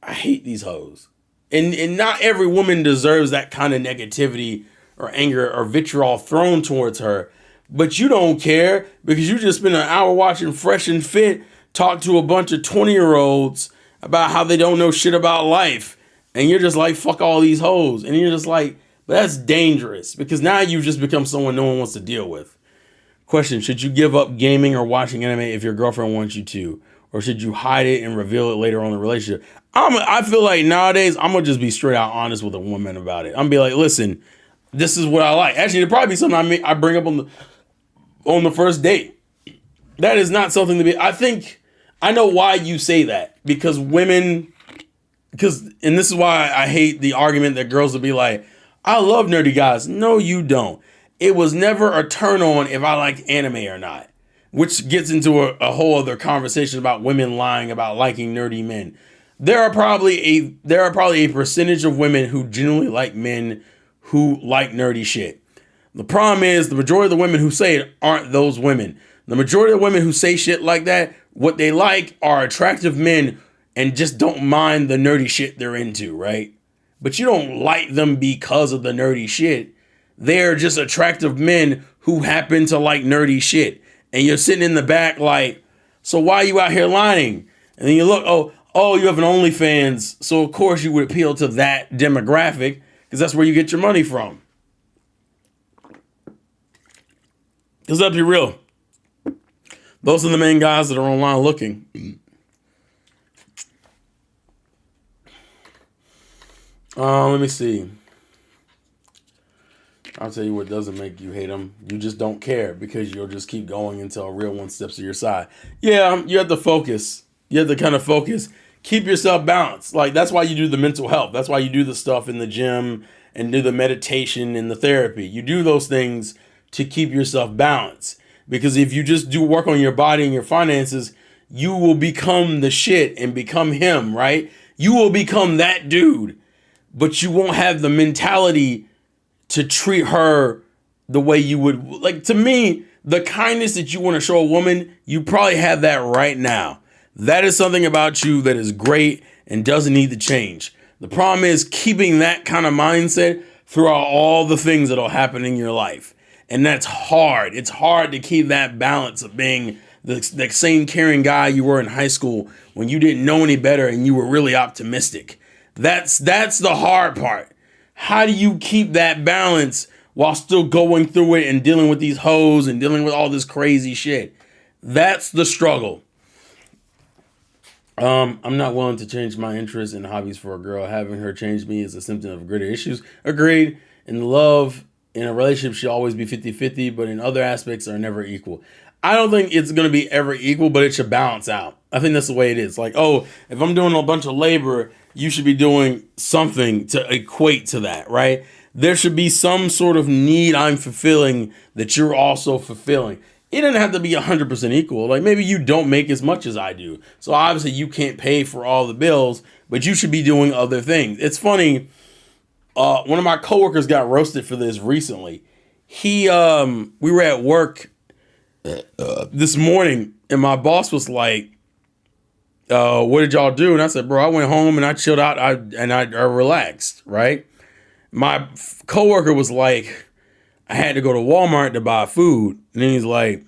I hate these hoes. And not every woman deserves that kind of negativity or anger or vitriol thrown towards her. But you don't care because you just spent an hour watching Fresh and Fit talk to a bunch of 20-year-olds about how they don't know shit about life. And you're just like, fuck all these hoes. And you're just like, but that's dangerous because now you've just become someone no one wants to deal with. Question, should you give up gaming or watching anime if your girlfriend wants you to? or should you hide it and reveal it later on in the relationship? I feel like nowadays I'm gonna just be straight out honest with a woman about it. I'm gonna be like, listen, this is what I like. Actually, it'll probably be something I bring up on the first date. That is not something to be. I think I know why you say that, because women. And this is why I hate the argument that girls will be like, I love nerdy guys. No, you don't. It was never a turn on if I like anime or not, which gets into a whole other conversation about women lying about liking nerdy men. There are probably a percentage of women who genuinely like men who like nerdy shit. The problem is the majority of the women who say it aren't those women. The majority of women who say shit like that, what they like are attractive men and just don't mind the nerdy shit they're into, right? But you don't like them because of the nerdy shit. They're just attractive men who happen to like nerdy shit. And you're sitting in the back like, so why are you out here lying? And then you look, oh, you have an OnlyFans. So of course you would appeal to that demographic because that's where you get your money from. Because let's be real. Those are the main guys that are online looking. Let me see. I'll tell you what doesn't make you hate them. You just don't care because you'll just keep going until a real one steps to your side. Yeah, you have to focus. You have to kind of focus. Keep yourself balanced. Like, that's why you do the mental health. That's why you do the stuff in the gym and do the meditation and the therapy. You do those things to keep yourself balanced. Because if you just do work on your body and your finances, you will become the shit and become him, right? You will become that dude. But you won't have the mentality to treat her the way you would. Like, to me, the kindness that you want to show a woman, you probably have that right now. That is something about you that is great and doesn't need to change. The problem is keeping that kind of mindset throughout all the things that'll happen in your life. And that's hard. It's hard to keep that balance of being the same caring guy you were in high school when you didn't know any better and you were really optimistic. That's the hard part. How do you keep that balance while still going through it and dealing with these hoes and dealing with all this crazy shit? That's the struggle. I'm not willing to change my interests and hobbies for a girl. Having her change me is a symptom of greater issues. Agreed. In love, in a relationship, should always be 50-50, but in other aspects are never equal. I don't think it's going to be ever equal, but it should balance out. I think that's the way it is. Like, oh, if I'm doing a bunch of labor, you should be doing something to equate to that, right? There should be some sort of need I'm fulfilling that you're also fulfilling. It doesn't have to be 100% equal. Like, maybe you don't make as much as I do. So obviously you can't pay for all the bills, but you should be doing other things. It's funny. One of my coworkers got roasted for this recently. We were at work this morning and my boss was like, what did y'all do? And I said, bro, I went home and I chilled out and I relaxed, right? My coworker was like, I had to go to Walmart to buy food. And then he's like,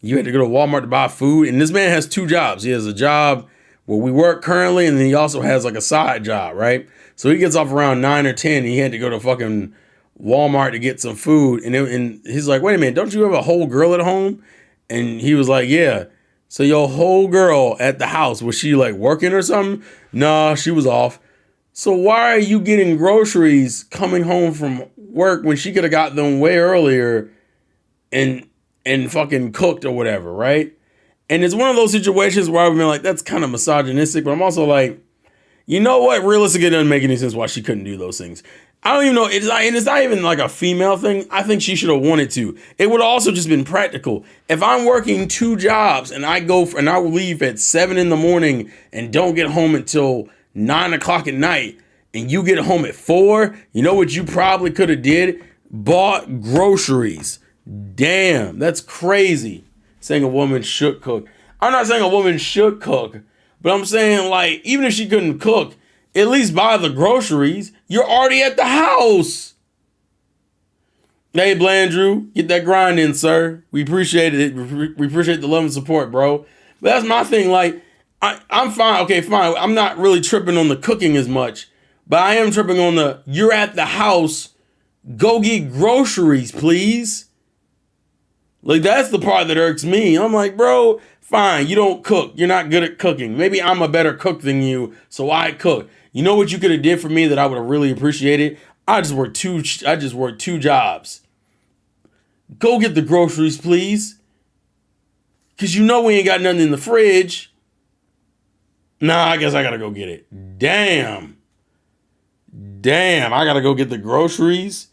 you had to go to Walmart to buy food? And this man has two jobs. He has a job where we work currently, and then he also has like a side job, right? So he gets off around 9 or 10. And he had to go to fucking Walmart to get some food. And he's like, wait a minute, don't you have a whole girl at home? And he was like, yeah. So your whole girl at the house, was she like working or something? Nah, she was off. So why are you getting groceries coming home from work when she could have got them way earlier and fucking cooked or whatever, right? And it's one of those situations where I've been like, that's kind of misogynistic, but I'm also like, you know what? Realistically, it doesn't make any sense why she couldn't do those things. I don't even know. It's not even like a female thing. I think she should have wanted to. It would also just been practical. If I'm working two jobs and I will leave at 7 a.m. and don't get home until 9 o'clock at night, and you get home at 4, you know what you probably could have did? Bought groceries. Damn, that's crazy. Saying a woman should cook. I'm not saying a woman should cook, but I'm saying, like, even if she couldn't cook, at least buy the groceries. You're already at the house. Hey, Blandrew, get that grind in, sir. We appreciate it. We appreciate the love and support, bro. But that's my thing. Like, I'm fine. Okay, fine. I'm not really tripping on the cooking as much, but I am tripping on the, you're at the house. Go get groceries, please. Like, that's the part that irks me. I'm like, bro, fine, you don't cook. You're not good at cooking. Maybe I'm a better cook than you, so I cook. You know what you could have did for me that I would have really appreciated? I just worked two jobs. Go get the groceries, please. Cause you know we ain't got nothing in the fridge. Nah, I guess I gotta go get it. Damn. I gotta go get the groceries.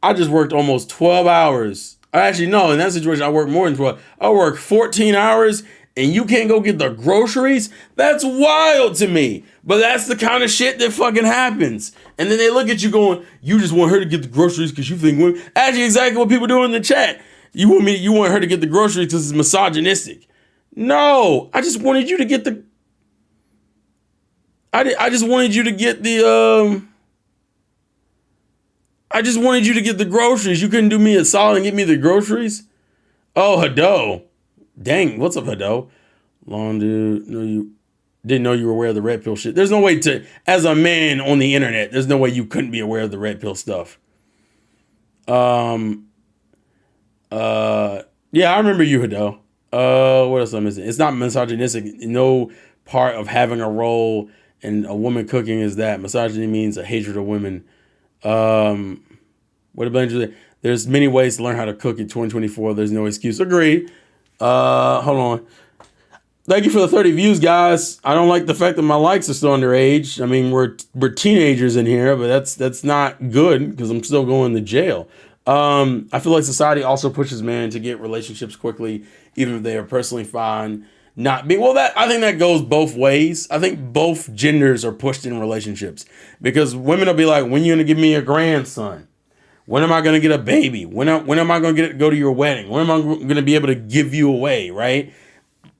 I just worked almost 12 hours. Actually, no, in that situation, I worked more than 12. I worked 14 hours and you can't go get the groceries? That's wild to me. But that's the kind of shit that fucking happens. And then they look at you going, you just want her to get the groceries because you think women. Actually, exactly what people do in the chat. You want her to get the groceries because it's misogynistic. No, I just wanted you to get the. I just wanted you to get the. I just wanted you to get the groceries. You couldn't do me a solid and get me the groceries? Oh, Hado. Dang, what's up, Hado? Long dude, no, you didn't know you were aware of the red pill shit. There's no way to, as a man on the internet, there's no way you couldn't be aware of the red pill stuff. Yeah, I remember you, Hado. What else I'm missing? It's not misogynistic. No part of having a role in a woman cooking is that. Misogyny means a hatred of women. What about there's many ways to learn how to cook in 2024. There's no excuse. Agreed. Hold on. Thank you for the 30 views, guys. I don't like the fact that my likes are still underage. I mean, we're teenagers in here, but that's not good because I'm still going to jail. I feel like society also pushes men to get relationships quickly, even if they are personally fine not being. Well, that I think that goes both ways. I think both genders are pushed in relationships because women will be like, "When you gonna give me a grandson? When am I gonna get a baby? When am I gonna go to your wedding? When am I gonna be able to give you away?" Right?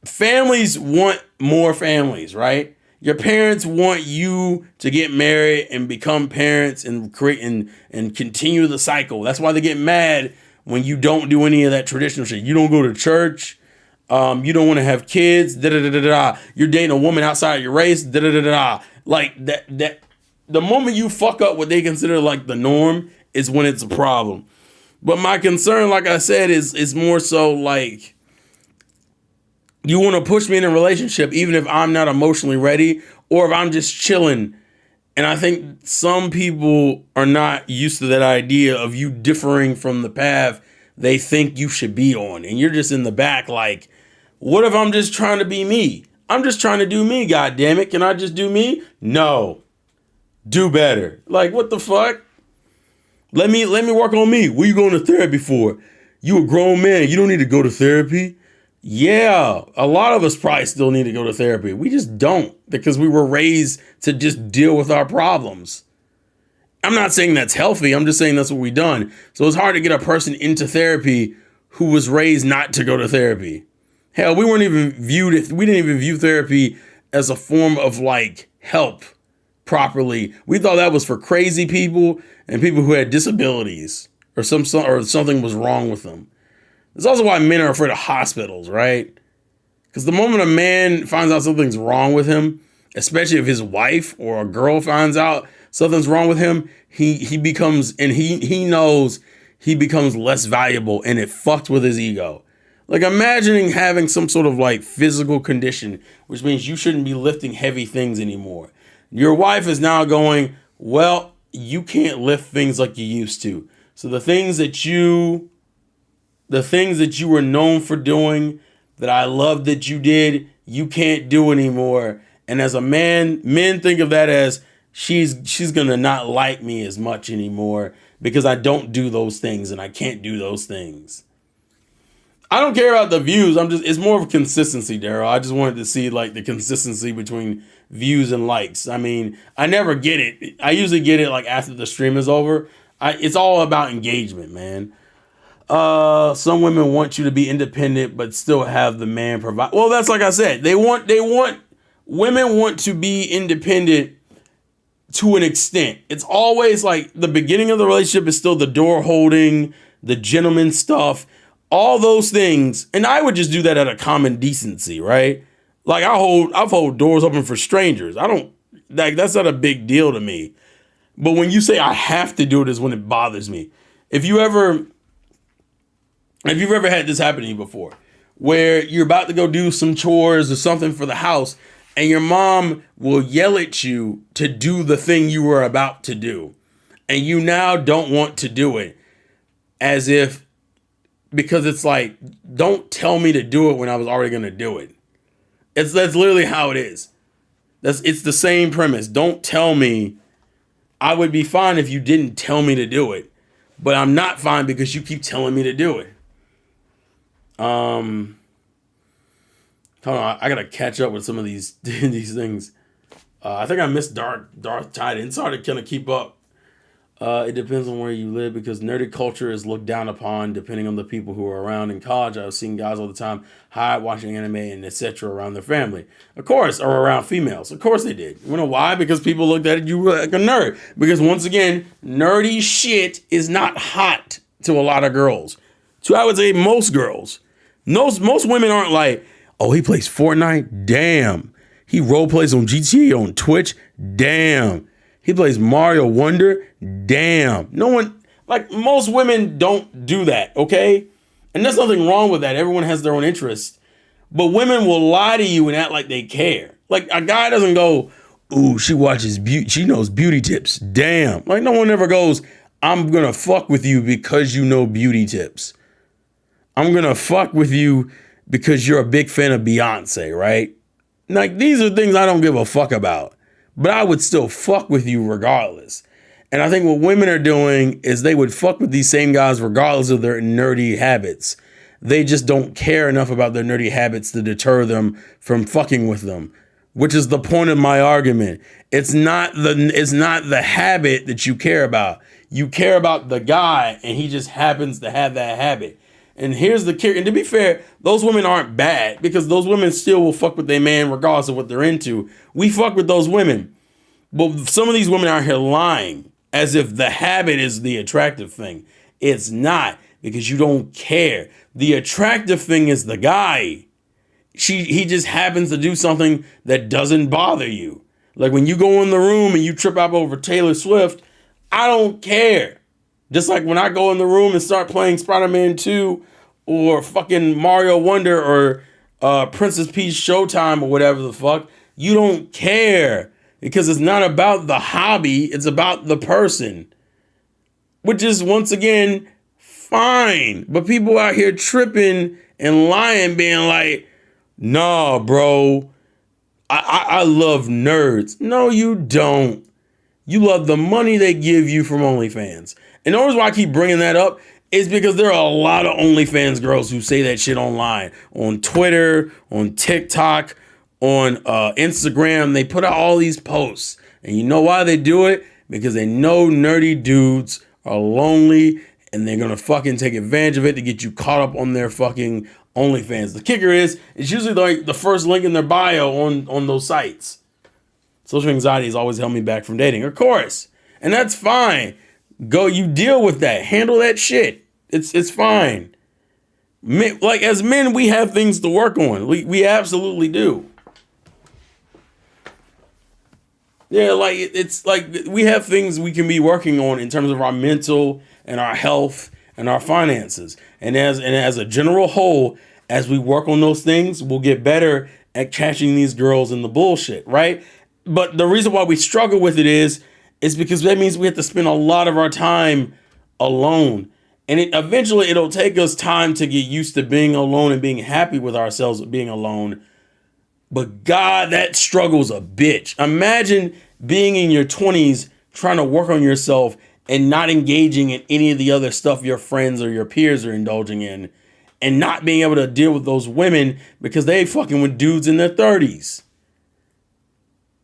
Families want more families, right? Your parents want you to get married and become parents and create and continue the cycle. That's why they get mad when you don't do any of that traditional shit. You don't go to church. You don't want to have kids. Da da da da da. You're dating a woman outside of your race. Da da da da. Like that. The moment you fuck up what they consider like the norm is when it's a problem. But my concern, like I said, is more so like, you want to push me in a relationship even if I'm not emotionally ready or if I'm just chilling. And I think some people are not used to that idea of you differing from the path they think you should be on. And you're just in the back like, what if I'm just trying to be me? I'm just trying to do me, God damn it. Can I just do me? No. Do better. Like, what the fuck? Let me work on me. What are you going to therapy for? You a grown man. You don't need to go to therapy. Yeah, a lot of us probably still need to go to therapy. We just don't because we were raised to just deal with our problems. I'm not saying that's healthy. I'm just saying that's what we done. So it's hard to get a person into therapy who was raised not to go to therapy. Hell, we didn't even view therapy as a form of like help properly. We thought that was for crazy people and people who had disabilities or something was wrong with them. That's also why men are afraid of hospitals, right? Because the moment a man finds out something's wrong with him, especially if his wife or a girl finds out something's wrong with him, he becomes, and he knows he becomes less valuable and it fucks with his ego. Like imagining having some sort of like physical condition, which means you shouldn't be lifting heavy things anymore. Your wife is now going, well, you can't lift things like you used to. So the things that you were known for doing, that I love that you did, you can't do anymore. And as a man, men think of that as she's gonna not like me as much anymore because I don't do those things and I can't do those things. I don't care about the views. It's more of a consistency, Daryl. I just wanted to see like the consistency between views and likes. I mean, I never get it. I usually get it like after the stream is over. It's all about engagement, man. Some women want you to be independent, but still have the man provide. Well, that's like I said, women want to be independent to an extent. It's always like the beginning of the relationship is still the door holding, the gentleman stuff, all those things. And I would just do that out of common decency, right? Like I've hold doors open for strangers. That's not a big deal to me. But when you say I have to do it is when it bothers me. If you ever Have you ever had this happen to you before? Where you're about to go do some chores or something for the house, and your mom will yell at you to do the thing you were about to do. And you now don't want to do it. As if, because it's like, don't tell me to do it when I was already going to do it. That's literally how it is. It's the same premise. Don't tell me. I would be fine if you didn't tell me to do it. But I'm not fine because you keep telling me to do it. Hold on, I gotta catch up with some of these these things. I think I missed Darth Titan. It's hard to kind of keep up. It depends on where you live because nerdy culture is looked down upon depending on the people who are around. In college, I was seeing guys all the time hide watching anime and etc. around their family. Of course, or around females. Of course they did. You know why? Because people looked at you like a nerd. Because once again, nerdy shit is not hot to a lot of girls. To I would say most girls. Most women aren't like, oh, he plays Fortnite? Damn. He role plays on GTA on Twitch? Damn. He plays Mario Wonder? Damn. No one, like most women don't do that, okay? And there's nothing wrong with that. Everyone has their own interests. But women will lie to you and act like they care. Like a guy doesn't go, ooh, she watches beauty, she knows beauty tips. Damn. Like no one ever goes, I'm gonna fuck with you because you know beauty tips. I'm gonna fuck with you because you're a big fan of Beyonce, right? Like these are things I don't give a fuck about. But I would still fuck with you regardless. And I think what women are doing is they would fuck with these same guys regardless of their nerdy habits. They just don't care enough about their nerdy habits to deter them from fucking with them, which is the point of my argument. It's not the habit that you care about. You care about the guy and he just happens to have that habit. And here's the kicker. And to be fair, those women aren't bad because those women still will fuck with their man regardless of what they're into. We fuck with those women. But some of these women out here lying as if the habit is the attractive thing. It's not because you don't care. The attractive thing is the guy. He just happens to do something that doesn't bother you. Like when you go in the room and you trip up over Taylor Swift, I don't care. Just like when I go in the room and start playing Spider-Man 2 or fucking Mario Wonder or Princess Peach Showtime or whatever the fuck, you don't care because it's not about the hobby. It's about the person, which is once again, fine. But people out here tripping and lying, being like, nah, bro, I love nerds. No, you don't. You love the money they give you from OnlyFans. And the reason why I keep bringing that up is because there are a lot of OnlyFans girls who say that shit online, on Twitter, on TikTok, on Instagram. They put out all these posts. And you know why they do it? Because they know nerdy dudes are lonely and they're going to fucking take advantage of it to get you caught up on their fucking OnlyFans. The kicker is, it's usually like the first link in their bio on those sites. Social anxiety has always held me back from dating, of course. And that's fine. Go, you deal with that. Handle that shit. It's fine. Men, like as men, we have things to work on. We absolutely do. Yeah, like it's like we have things we can be working on in terms of our mental and our health and our finances. And as a general whole, as we work on those things, we'll get better at catching these girls in the bullshit, right? But the reason why we struggle with it is because that means we have to spend a lot of our time alone. And eventually it'll take us time to get used to being alone and being happy with ourselves being alone. But God, that struggle's a bitch. Imagine being in your 20s trying to work on yourself and not engaging in any of the other stuff your friends or your peers are indulging in and not being able to deal with those women because they fucking with dudes in their 30s.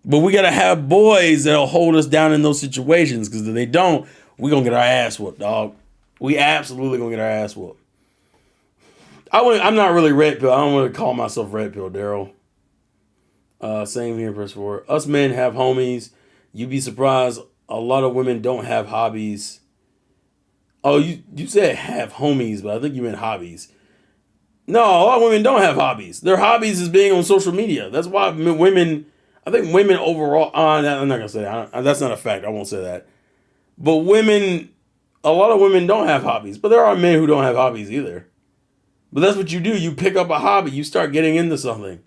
But we got to have boys that'll hold us down in those situations because if they don't, we're going to get our ass whooped, dog. We absolutely going to get our ass whooped. I'm not really red pill. I don't want to call myself red pill, Daryl. Same here, press 4. Us men have homies. You'd be surprised. A lot of women don't have hobbies. Oh, you said have homies, but I think you meant hobbies. No, a lot of women don't have hobbies. Their hobbies is being on social media. That's why women... I think women overall, I'm not going to say that. That's not a fact. I won't say that. But women, a lot of women don't have hobbies. But there are men who don't have hobbies either. But that's what you do. You pick up a hobby. You start getting into something.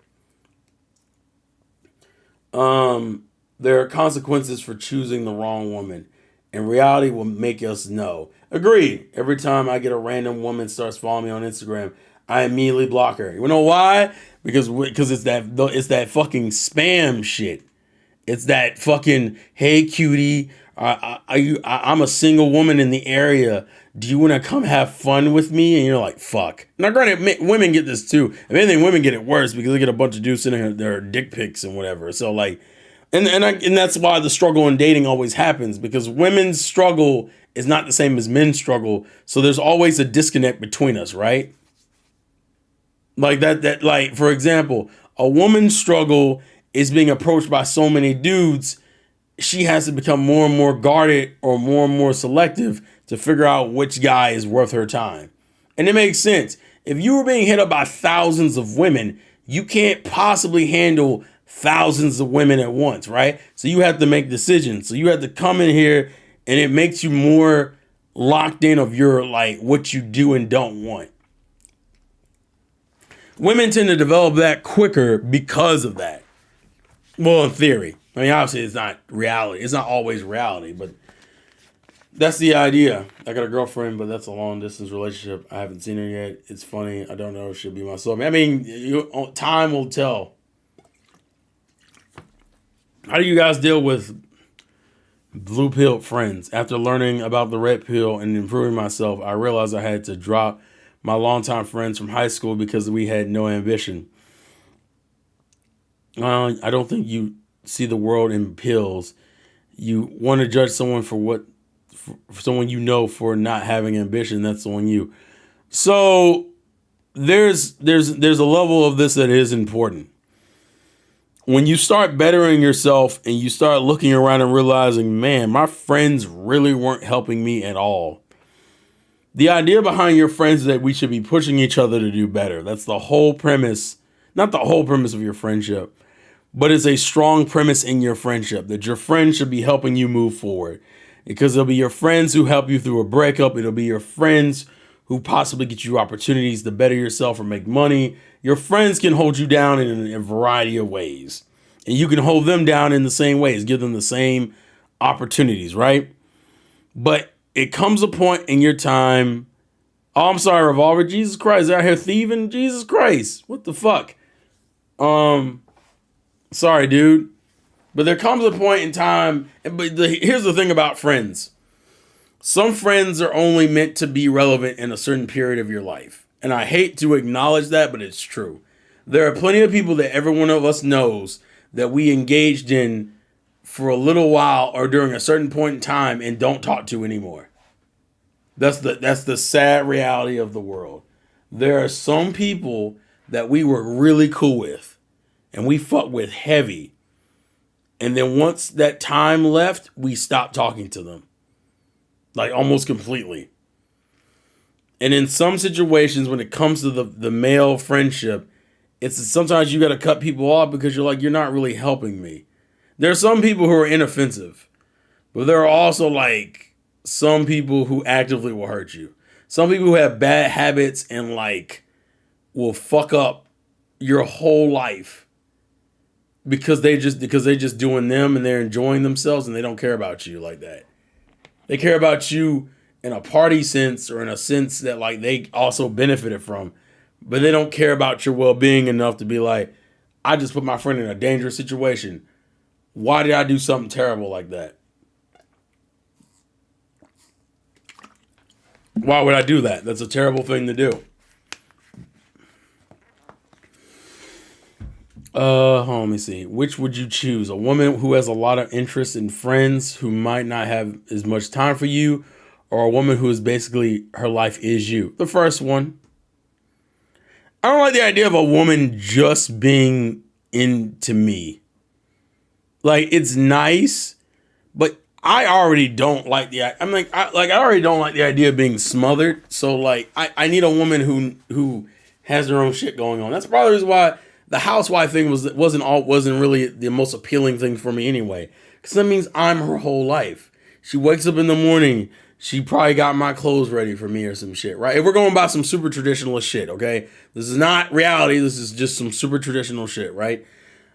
There are consequences for choosing the wrong woman. And reality will make us know. Agreed. Every time I get a random woman starts following me on Instagram, I immediately block her. You know why? Because it's that fucking spam shit. It's that fucking, hey cutie, I'm a single woman in the area. Do you want to come have fun with me? And you're like, fuck. Now, granted, women get this too. If anything, women get it worse because they get a bunch of dudes sending their dick pics and whatever. So like, and that's why the struggle in dating always happens, because women's struggle is not the same as men's struggle. So there's always a disconnect between us, right? Like that like, for example, a woman's struggle is being approached by so many dudes. She has to become more and more guarded or more selective to figure out which guy is worth her time. And it makes sense. If you were being hit up by thousands of women, you can't possibly handle thousands of women at once, right? So you have to make decisions. So you have to come in here, and it makes you more locked in of your, like, what you do and don't want. Women tend to develop that quicker because of that. Well, in theory. I mean, obviously it's not reality. It's not always reality, but that's the idea. I got a girlfriend, but that's a long distance relationship. I haven't seen her yet. It's funny. I don't know if she'll be my soulmate. I mean, time will tell. How do you guys deal with blue pill friends? After learning about the red pill and improving myself, I realized I had to drop my longtime friends from high school because we had no ambition. I don't think you see the world in pills. You want to judge someone for someone you know for not having ambition. That's on you. So there's a level of this that is important. When you start bettering yourself and you start looking around and realizing, man, my friends really weren't helping me at all. The idea behind your friends is that we should be pushing each other to do better. That's the whole premise, not the whole premise of your friendship, but it's a strong premise in your friendship that your friends should be helping you move forward, because it'll be your friends who help you through a breakup. It'll be your friends who possibly get you opportunities to better yourself or make money. Your friends can hold you down in a variety of ways, and you can hold them down in the same ways, give them the same opportunities, right? But it comes a point in your time. Oh, I'm sorry, Revolver. Jesus Christ, out here thieving. Jesus Christ, what the fuck? Sorry, dude. But there comes a point in time. Here's the thing about friends. Some friends are only meant to be relevant in a certain period of your life. And I hate to acknowledge that, but it's true. There are plenty of people that every one of us knows that we engaged in for a little while or during a certain point in time and don't talk to anymore. That's the sad reality of the world. There are some people that we were really cool with and we fucked with heavy. And then once that time left, we stopped talking to them. Like almost completely. And in some situations, when it comes to the male friendship, it's sometimes you got to cut people off because you're like, you're not really helping me. There are some people who are inoffensive, but there are also like some people who actively will hurt you. Some people who have bad habits and like will fuck up your whole life because they just doing them and they're enjoying themselves and they don't care about you like that. They care about you in a party sense or in a sense that like they also benefited from, but they don't care about your well-being enough to be like, I just put my friend in a dangerous situation. Why did I do something terrible like that? Why would I do that? That's a terrible thing to do. Let me see. Which would you choose? A woman who has a lot of interest in friends who might not have as much time for you, or a woman who is basically her life is you? The first one. I don't like the idea of a woman just being into me. Like, it's nice, but I already don't like I already don't like the idea of being smothered. So like I need a woman who has her own shit going on. That's probably the reason why the housewife thing wasn't really the most appealing thing for me anyway. Because that means I'm her whole life. She wakes up in the morning, She probably got my clothes ready for me or some shit, right? If we're going by some super traditionalist shit, okay? This is not reality. This is just some super traditional shit, right?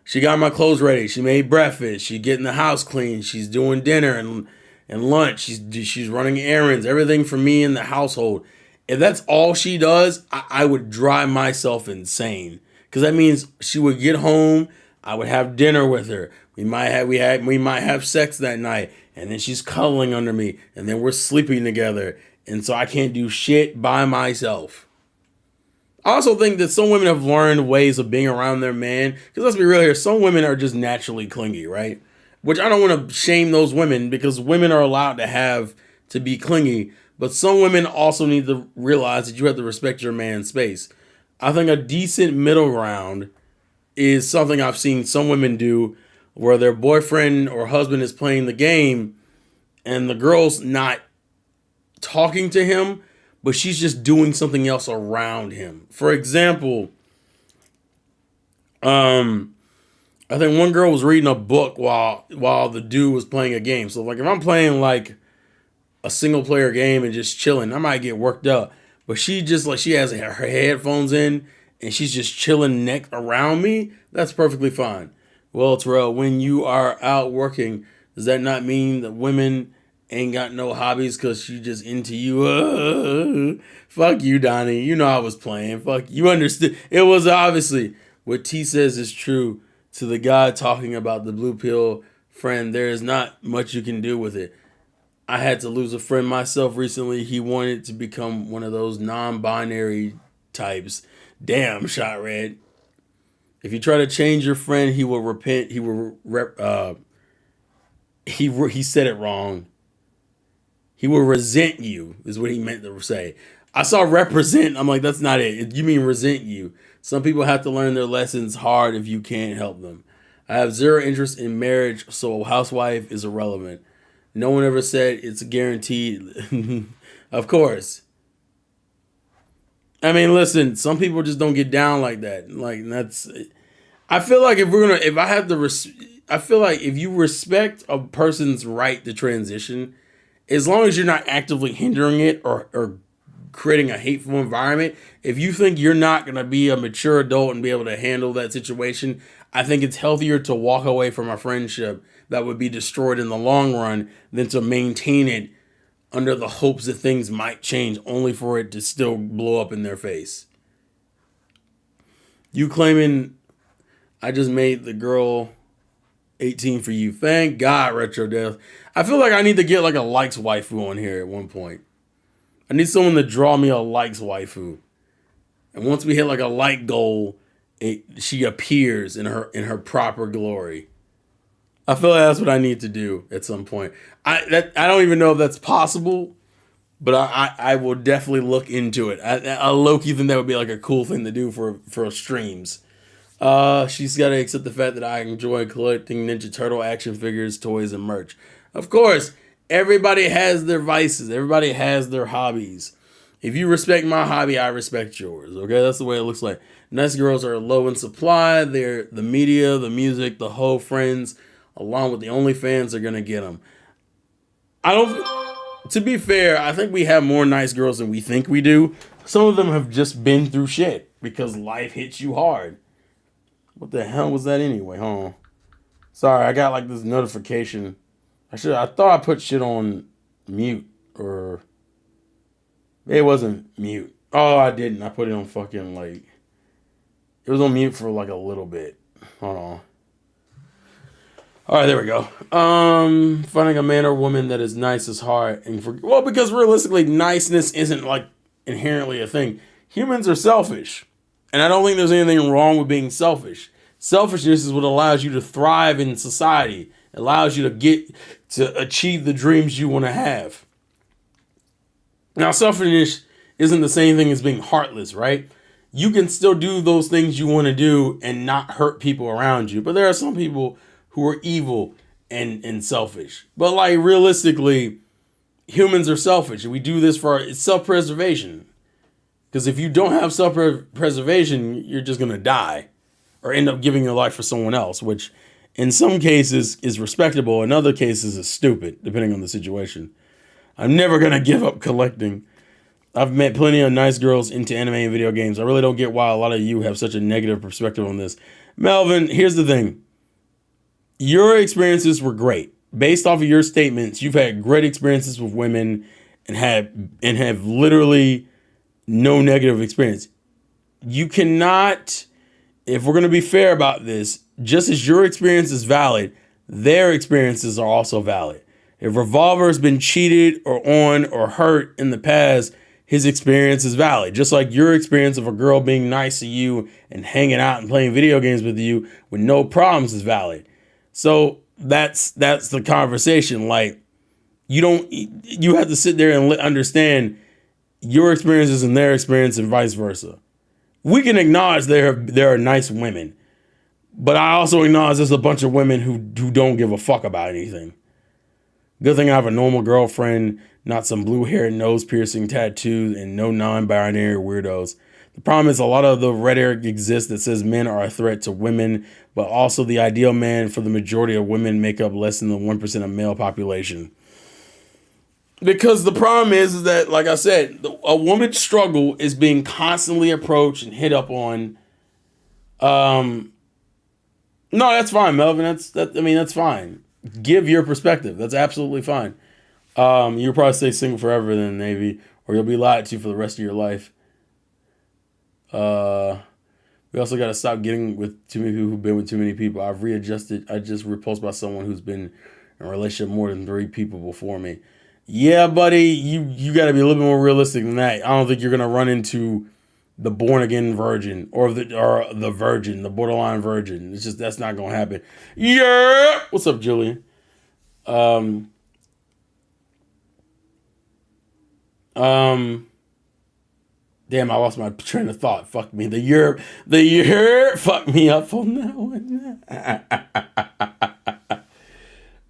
She got my clothes ready. She made breakfast. She getting the house clean. She's doing dinner and lunch. She's running errands. Everything for me in the household. If that's all she does, I would drive myself insane. Because that means she would get home. I would have dinner with her. We might have sex that night, and then she's cuddling under me, and then we're sleeping together. And so I can't do shit by myself. I also think that some women have learned ways of being around their man. Because let's be real here, some women are just naturally clingy, right? Which I don't want to shame those women because women are allowed to be clingy. But some women also need to realize that you have to respect your man's space. I think a decent middle ground is something I've seen some women do where their boyfriend or husband is playing the game and the girl's not talking to him, but she's just doing something else around him. For example, I think one girl was reading a book while the dude was playing a game. So like if I'm playing like a single player game and just chilling, I might get worked up. But she has her headphones in and she's just chilling neck around me. That's perfectly fine. Well, Terrell, when you are out working, does that not mean that women ain't got no hobbies because she just into you? Fuck you, Donnie. You know I was playing. Fuck you. Understood. It was obviously what T says is true. To the guy talking about the blue pill friend, there is not much you can do with it. I had to lose a friend myself recently. He wanted to become one of those non-binary types. Damn, Shot Red. If you try to change your friend, he will repent. He will he said it wrong. He will resent you, is what he meant to say. I saw represent. I'm like, that's not it. You mean resent you. Some people have to learn their lessons hard if you can't help them. I have zero interest in marriage, so a housewife is irrelevant. No one ever said it's guaranteed. Of course. I mean, listen, some people just don't get down like that. Like that's I feel like I feel like if you respect a person's right to transition, as long as you're not actively hindering it or creating a hateful environment, if you think you're not going to be a mature adult and be able to handle that situation, I think it's healthier to walk away from a friendship that would be destroyed in the long run than to maintain it under the hopes that things might change only for it to still blow up in their face. You claiming I just made the girl 18 for you. Thank God, Retro Death. I feel like I need to get like a likes waifu on here at one point. I need someone to draw me a likes waifu. And once we hit like a like goal, she appears in her proper glory. I feel like that's what I need to do at some point. I don't even know if that's possible, but I will definitely look into it. I low-key think that would be like a cool thing to do for streams. She's got to accept the fact that I enjoy collecting Ninja Turtle action figures, toys, and merch. Of course, everybody has their vices. Everybody has their hobbies. If you respect my hobby, I respect yours. Okay, that's the way it looks like. Nice girls are low in supply. They're the media, the music, the whole friends, along with the OnlyFans are gonna get them. To be fair, I think we have more nice girls than we think we do. Some of them have just been through shit because life hits you hard. What the hell was that anyway, huh? Sorry, I got like this notification. I thought I put shit on mute or it wasn't mute. Oh, I didn't. I put it on fucking like it was on mute for like a little bit. Hold on. All right, there we go. Finding a man or woman that is nice is hard, because realistically, niceness isn't like inherently a thing. Humans are selfish, and I don't think there's anything wrong with being selfish. Selfishness is what allows you to thrive in society. It allows you to achieve the dreams you want to have. Now, selfishness isn't the same thing as being heartless, right? You can still do those things you want to do and not hurt people around you, but there are some people who are evil and selfish. But like realistically, humans are selfish. We do this for self-preservation. Because if you don't have self-preservation, you're just going to die or end up giving your life for someone else, which in some cases is respectable. In other cases is stupid, depending on the situation. I'm never gonna give up collecting. I've met plenty of nice girls into anime and video games. I really don't get why a lot of you have such a negative perspective on this. Melvin, here's the thing. Your experiences were great. Based off of your statements, you've had great experiences with women and have literally no negative experience. You cannot, if we're going to be fair about this, just as your experience is valid, their experiences are also valid. If Revolver has been cheated or on or hurt in the past, his experience is valid. Just like your experience of a girl being nice to you and hanging out and playing video games with you with no problems is valid. So that's the conversation. Like, you have to sit there and understand your experiences and their experience and vice versa. We can acknowledge there are nice women, but I also acknowledge there's a bunch of women who don't give a fuck about anything. Good thing I have a normal girlfriend, not some blue hair, nose piercing tattoo, and no non-binary weirdos. The problem is a lot of the rhetoric exists that says men are a threat to women, but also the ideal man for the majority of women make up less than the 1% of male population. Because the problem is that, like I said, a woman's struggle is being constantly approached and hit up on. No, that's fine, Melvin. That's fine. Give your perspective. That's absolutely fine. You'll probably stay single forever then, Navy, or you'll be lied to for the rest of your life. We also got to stop getting with too many people who've been with too many people. I've readjusted. I just repulsed by someone who's been in a relationship more than 3 people before me. Yeah, buddy, you got to be a little bit more realistic than that. I don't think you're gonna run into the born again virgin or the virgin, the borderline virgin. It's just that's not gonna happen. Yeah, what's up, Julian? Damn, I lost my train of thought. Fuck me. The year fucked me up on that one.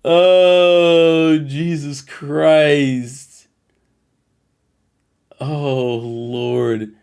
Oh, Jesus Christ. Oh, Lord.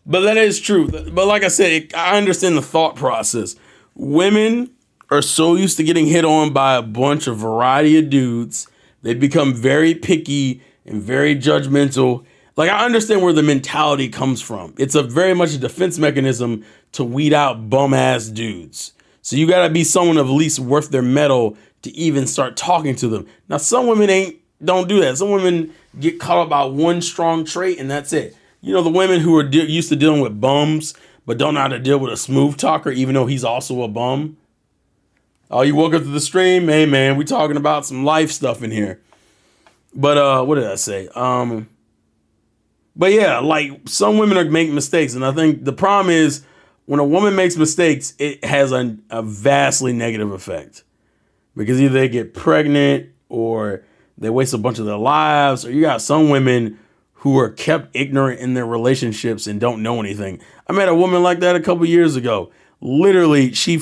But that is true. But like I said, I understand the thought process. Women are so used to getting hit on by a bunch of variety of dudes. They become very picky and very judgmental. Like, I understand where the mentality comes from. It's very much a defense mechanism to weed out bum-ass dudes. So you got to be someone of least worth their mettle to even start talking to them. Now, some women don't do that. Some women get caught up by one strong trait and that's it. You know, the women who are used to dealing with bums, but don't know how to deal with a smooth talker, even though he's also a bum. Oh, you woke up to the stream? Hey, man, we talking about some life stuff in here. But what did I say? But yeah, like, some women are making mistakes. And I think the problem is when a woman makes mistakes, it has a vastly negative effect. Because either they get pregnant or they waste a bunch of their lives, or you got some women who are kept ignorant in their relationships and don't know anything. I met a woman like that a couple years ago. Literally, she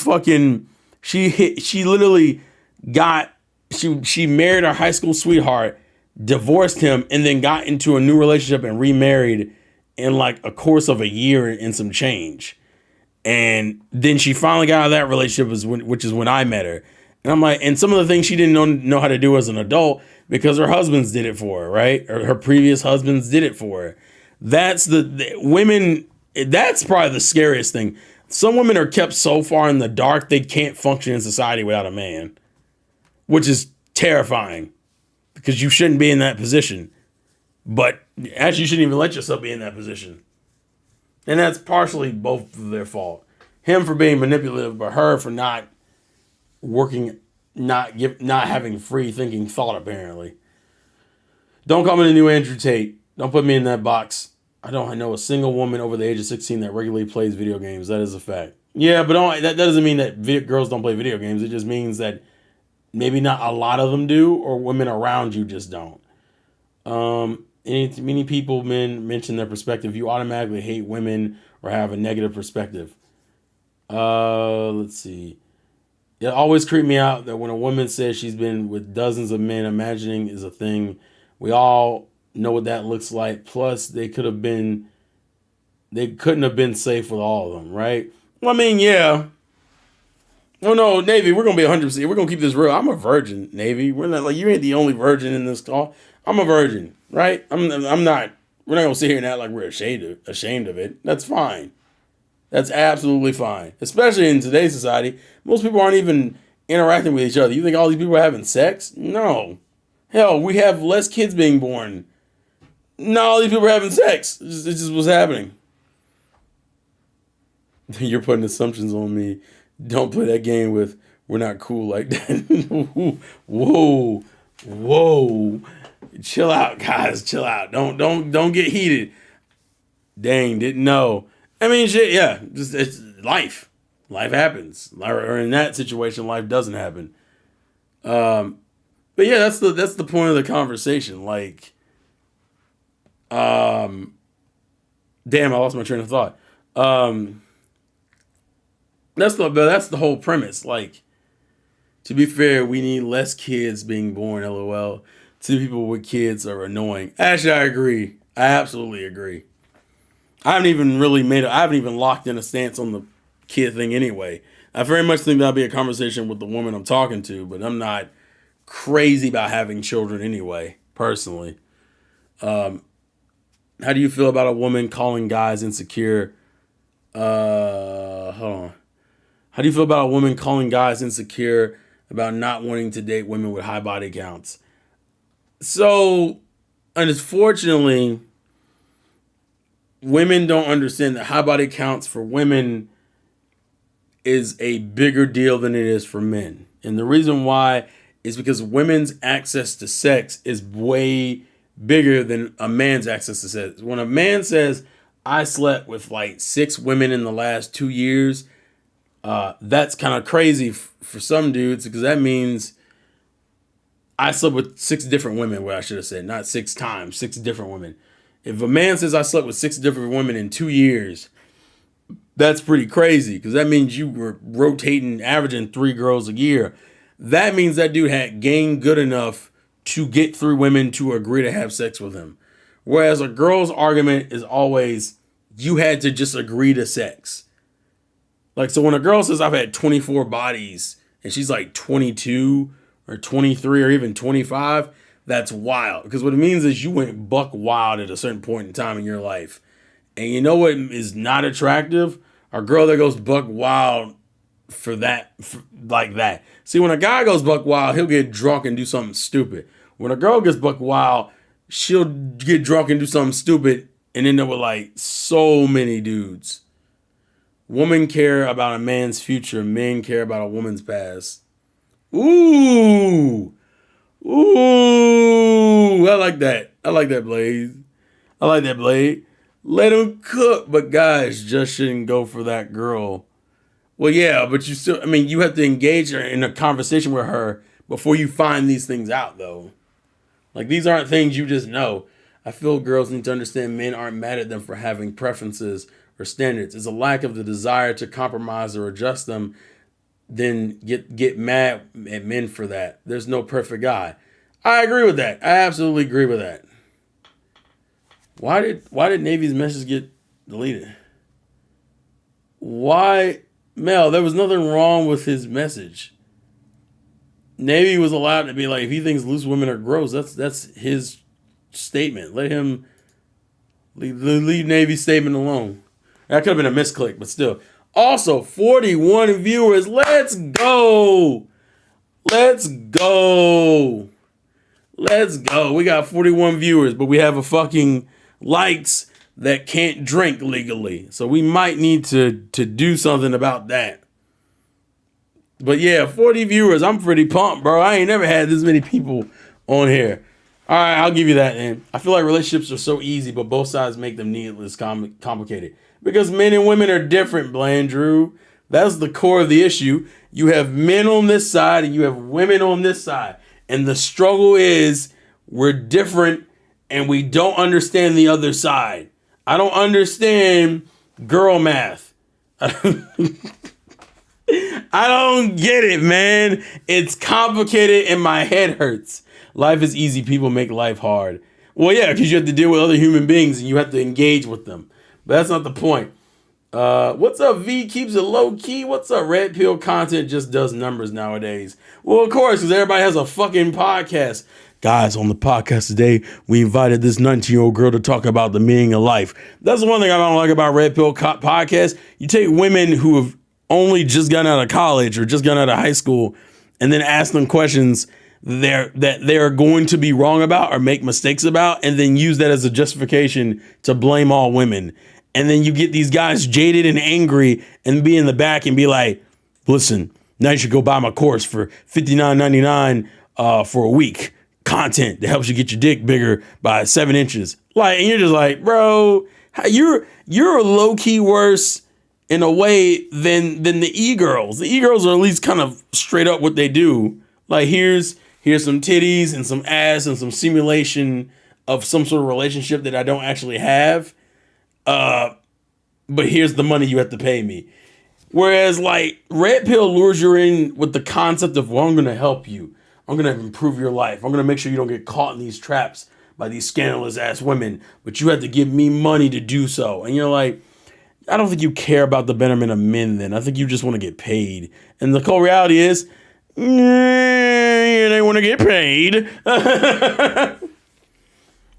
married her high school sweetheart, divorced him, and then got into a new relationship and remarried in like a course of a year and some change. And then she finally got out of that relationship, which is when I met her. And I'm like, and some of the things she didn't know how to do as an adult because her husbands did it for her, right? Or her previous husbands did it for her. That's the women. That's probably the scariest thing. Some women are kept so far in the dark, they can't function in society without a man, which is terrifying because you shouldn't be in that position. But actually, you shouldn't even let yourself be in that position. And that's partially both of their fault. Him for being manipulative, but her for not working, not having free thinking thought, apparently. Don't call me the new Andrew Tate. Don't put me in that box. I know a single woman over the age of 16 that regularly plays video games. That is a fact. Yeah, but that doesn't mean that girls don't play video games. It just means that maybe not a lot of them do, or women around you just don't. Many people, men, mention their perspective. You automatically hate women or have a negative perspective. Let's see. It always creeped me out that when a woman says she's been with dozens of men, imagining is a thing. We all know what that looks like. Plus, they couldn't have been safe with all of them, right? Well, I mean, yeah. Oh no, Navy, we're gonna be 100%. We're gonna keep this real. I'm a virgin, Navy. We're not like you ain't the only virgin in this call. I'm a virgin, right? I'm not. We're not gonna sit here and act like we're ashamed of it. That's fine. That's absolutely fine. Especially in today's society, most people aren't even interacting with each other. You think all these people are having sex? No. Hell, we have less kids being born. Not all these people are having sex. It's just what's happening. You're putting assumptions on me. Don't play that game with we're not cool like that. Whoa. Whoa. Chill out, guys. Chill out. Don't get heated. Dang, didn't know. I mean, shit, yeah. Just it's life. Life happens. Or in that situation, life doesn't happen. But yeah, that's the point of the conversation. Like, damn, I lost my train of thought. That's the whole premise. Like, to be fair, we need less kids being born. LOL. Two people with kids are annoying. Actually, I agree. I absolutely agree. I haven't even locked in a stance on the kid thing anyway. I very much think that'll be a conversation with the woman I'm talking to, but I'm not crazy about having children anyway, personally. How do you feel about a woman calling guys insecure? Hold on. How do you feel about a woman calling guys insecure about not wanting to date women with high body counts? So, unfortunately, women don't understand that high body counts for women is a bigger deal than it is for men. And the reason why is because women's access to sex is way bigger than a man's access to sex. When a man says, I slept with like 6 women in the last 2 years, that's kind of crazy for some dudes, because that means I slept with 6 different women. What I should have said, not 6 times, 6 different women. If a man says I slept with 6 different women in 2 years, that's pretty crazy, because that means you were rotating, averaging 3 girls a year. That means that dude had game good enough to get 3 women to agree to have sex with him. Whereas a girl's argument is always, you had to just agree to sex. Like, so when a girl says I've had 24 bodies and she's like 22 or 23 or even 25, that's wild. Because what it means is you went buck wild at a certain point in time in your life. And you know what is not attractive? A girl that goes buck wild like that. See, when a guy goes buck wild, he'll get drunk and do something stupid. When a girl gets buck wild, she'll get drunk and do something stupid and end up with like so many dudes. Women care about a man's future. Men care about a woman's past. Ooh. I like that. I like that, Blaze. I like that, Blade. Let him cook, but guys just shouldn't go for that girl. Well, yeah, but you have to engage her in a conversation with her before you find these things out, though. Like, these aren't things you just know. I feel girls need to understand men aren't mad at them for having preferences or standards. It's a lack of the desire to compromise or adjust them, then get mad at men for that. There's no perfect guy. I agree with that. I absolutely agree with that. Why did Navy's message get deleted? Why, Mel? There was nothing wrong with his message. Navy was allowed to be like, if he thinks loose women are gross, that's his statement. Let him leave Navy's statement alone. That could have been a misclick, but still. Also, 41 viewers. Let's go. Let's go. Let's go. We got 41 viewers, but we have a fucking likes that can't drink legally. So we might need to do something about that. But yeah, 40 viewers. I'm pretty pumped, bro. I ain't never had this many people on here. All right, I'll give you that, man. I feel like relationships are so easy, but both sides make them needless complicated. Because men and women are different, Blandrew. That's the core of the issue. You have men on this side and you have women on this side. And the struggle is we're different and we don't understand the other side. I don't understand girl math. I don't get it, man. It's complicated and my head hurts. Life is easy. People make life hard. Well, yeah, because you have to deal with other human beings and you have to engage with them. But that's not the point. What's up, V? Keeps it low key. What's up? Red Pill content just does numbers nowadays. Well, of course, because everybody has a fucking podcast. Guys, on the podcast today, we invited this 19-year-old girl to talk about the meaning of life. That's the one thing I don't like about Red Pill Podcast. You take women who have only just gotten out of college or just gotten out of high school and then ask them questions that they're going to be wrong about or make mistakes about, and then use that as a justification to blame all women. And then you get these guys jaded and angry and be in the back and be like, listen, now you should go buy my course for $59.99 for a week. Content that helps you get your dick bigger by 7 inches. Like, and you're just like, bro, you're low key worse in a way than the e-girls. The e-girls are at least kind of straight up what they do. Like, here's some titties and some ass and some simulation of some sort of relationship that I don't actually have. But here's the money you have to pay me. Whereas, like, Red Pill lures you in with the concept of, well, I'm going to help you. I'm going to improve your life. I'm going to make sure you don't get caught in these traps by these scandalous ass women, but you have to give me money to do so. And you're like, I don't think you care about the betterment of men then. I think you just want to get paid. And the cold reality is, they want to get paid.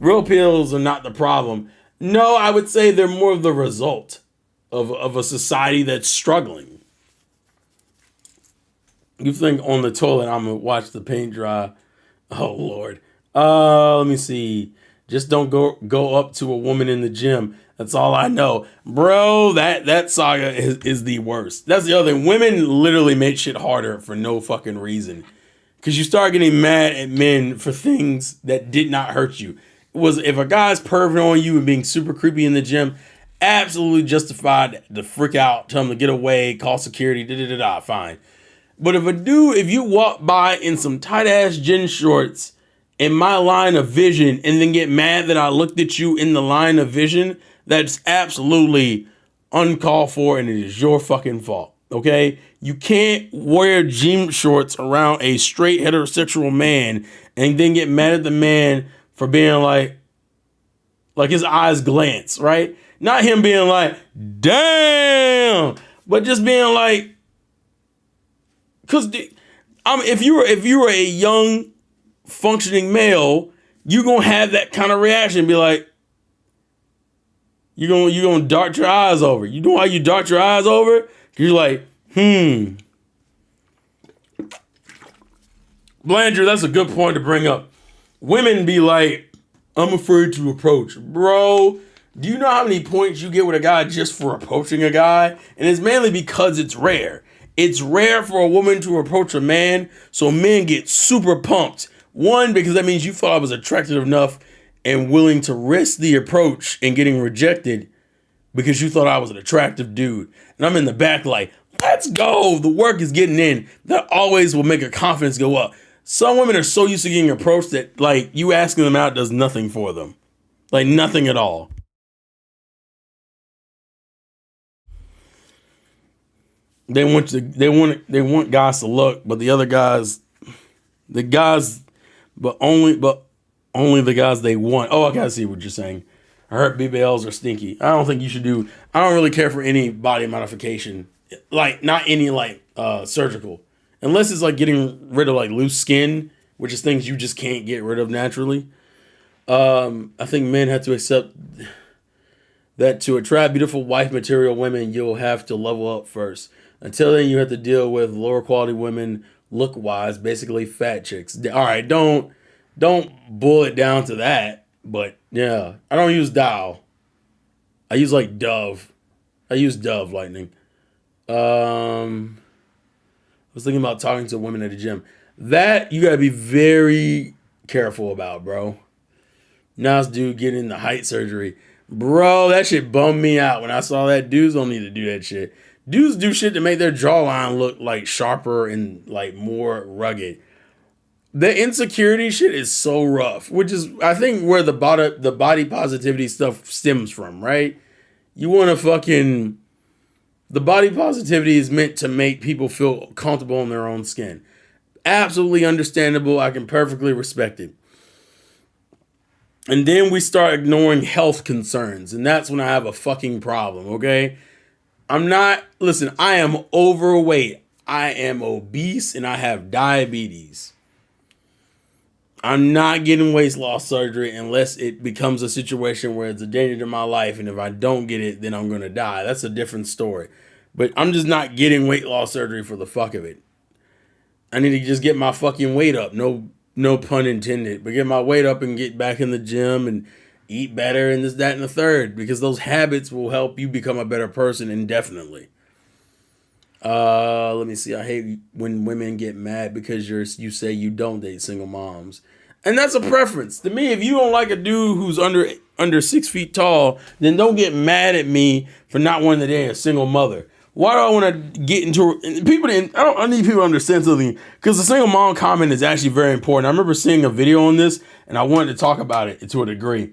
Real pills are not the problem. No, I would say they're more of the result of a society that's struggling. You think on the toilet, I'm going to watch the paint dry. Oh, Lord. Let me see. Just don't go up to a woman in the gym. That's all I know. Bro, that saga is the worst. That's the other thing. Women literally make shit harder for no fucking reason. Because you start getting mad at men for things that did not hurt you. If a guy's perving on you and being super creepy in the gym, absolutely justified to freak out, tell him to get away, call security, fine. But if you walk by in some tight ass gym shorts in my line of vision and then get mad that I looked at you in the line of vision, that's absolutely uncalled for and it is your fucking fault. Okay? You can't wear gym shorts around a straight heterosexual man and then get mad at the man for being like his eyes glance, right? Not him being like, damn, but just being like, because if you were a young functioning male, you're gonna have that kind of reaction. Be like, you're gonna dart your eyes over. You know why you dart your eyes over? You're like, Blandrew, that's a good point to bring up. Women be like, I'm afraid to approach. Bro, do you know how many points you get with a guy just for approaching a guy? And it's mainly because it's rare. It's rare for a woman to approach a man, so men get super pumped. One, because that means you thought I was attractive enough and willing to risk the approach and getting rejected because you thought I was an attractive dude. And I'm in the back like, let's go. The work is getting in. That always will make a confidence go up. Some women are so used to getting approached that, like, you asking them out does nothing for them. Like, nothing at all. They want guys to look, but the other guys, but only the guys they want. Oh, I gotta see what you're saying. I heard BBLs are stinky. I don't think you should do. I don't really care for any body modification, like not any surgical, unless it's like getting rid of like loose skin, which is things you just can't get rid of naturally. I think men have to accept that to attract beautiful wife material women, you'll have to level up first. Until then, you have to deal with lower quality women, look wise, basically fat chicks. All right, don't boil it down to that. But yeah, I don't use Dow. I use like Dove. I use Dove Lightning. I was thinking about talking to women at the gym. That you gotta be very careful about, bro. Now this dude getting the height surgery. Bro, that shit bummed me out when I saw that. Dudes don't need to do that shit. Dudes do shit to make their jawline look like sharper and like more rugged. The insecurity shit is so rough, which is I think where the body positivity stuff stems from, right? You want to fucking the body positivity is meant to make people feel comfortable in their own skin. Absolutely understandable. I can perfectly respect it. And then we start ignoring health concerns, and that's when I have a fucking problem, okay? I am overweight. I am obese and I have diabetes. I'm not getting weight loss surgery unless it becomes a situation where it's a danger to my life, and if I don't get it, then I'm gonna die. That's a different story. But I'm just not getting weight loss surgery for the fuck of it. I need to just get my fucking weight up. No pun intended. But get my weight up and get back in the gym and eat better and this, that, and the third. Because those habits will help you become a better person indefinitely. Let me see. I hate when women get mad because you say you don't date single moms. And that's a preference. To me, if you don't like a dude who's under 6 feet tall, then don't get mad at me for not wanting to date a single mother. Why do I want to get into people? I need people to understand something, because the single mom comment is actually very important. I remember seeing a video on this, and I wanted to talk about it to a degree.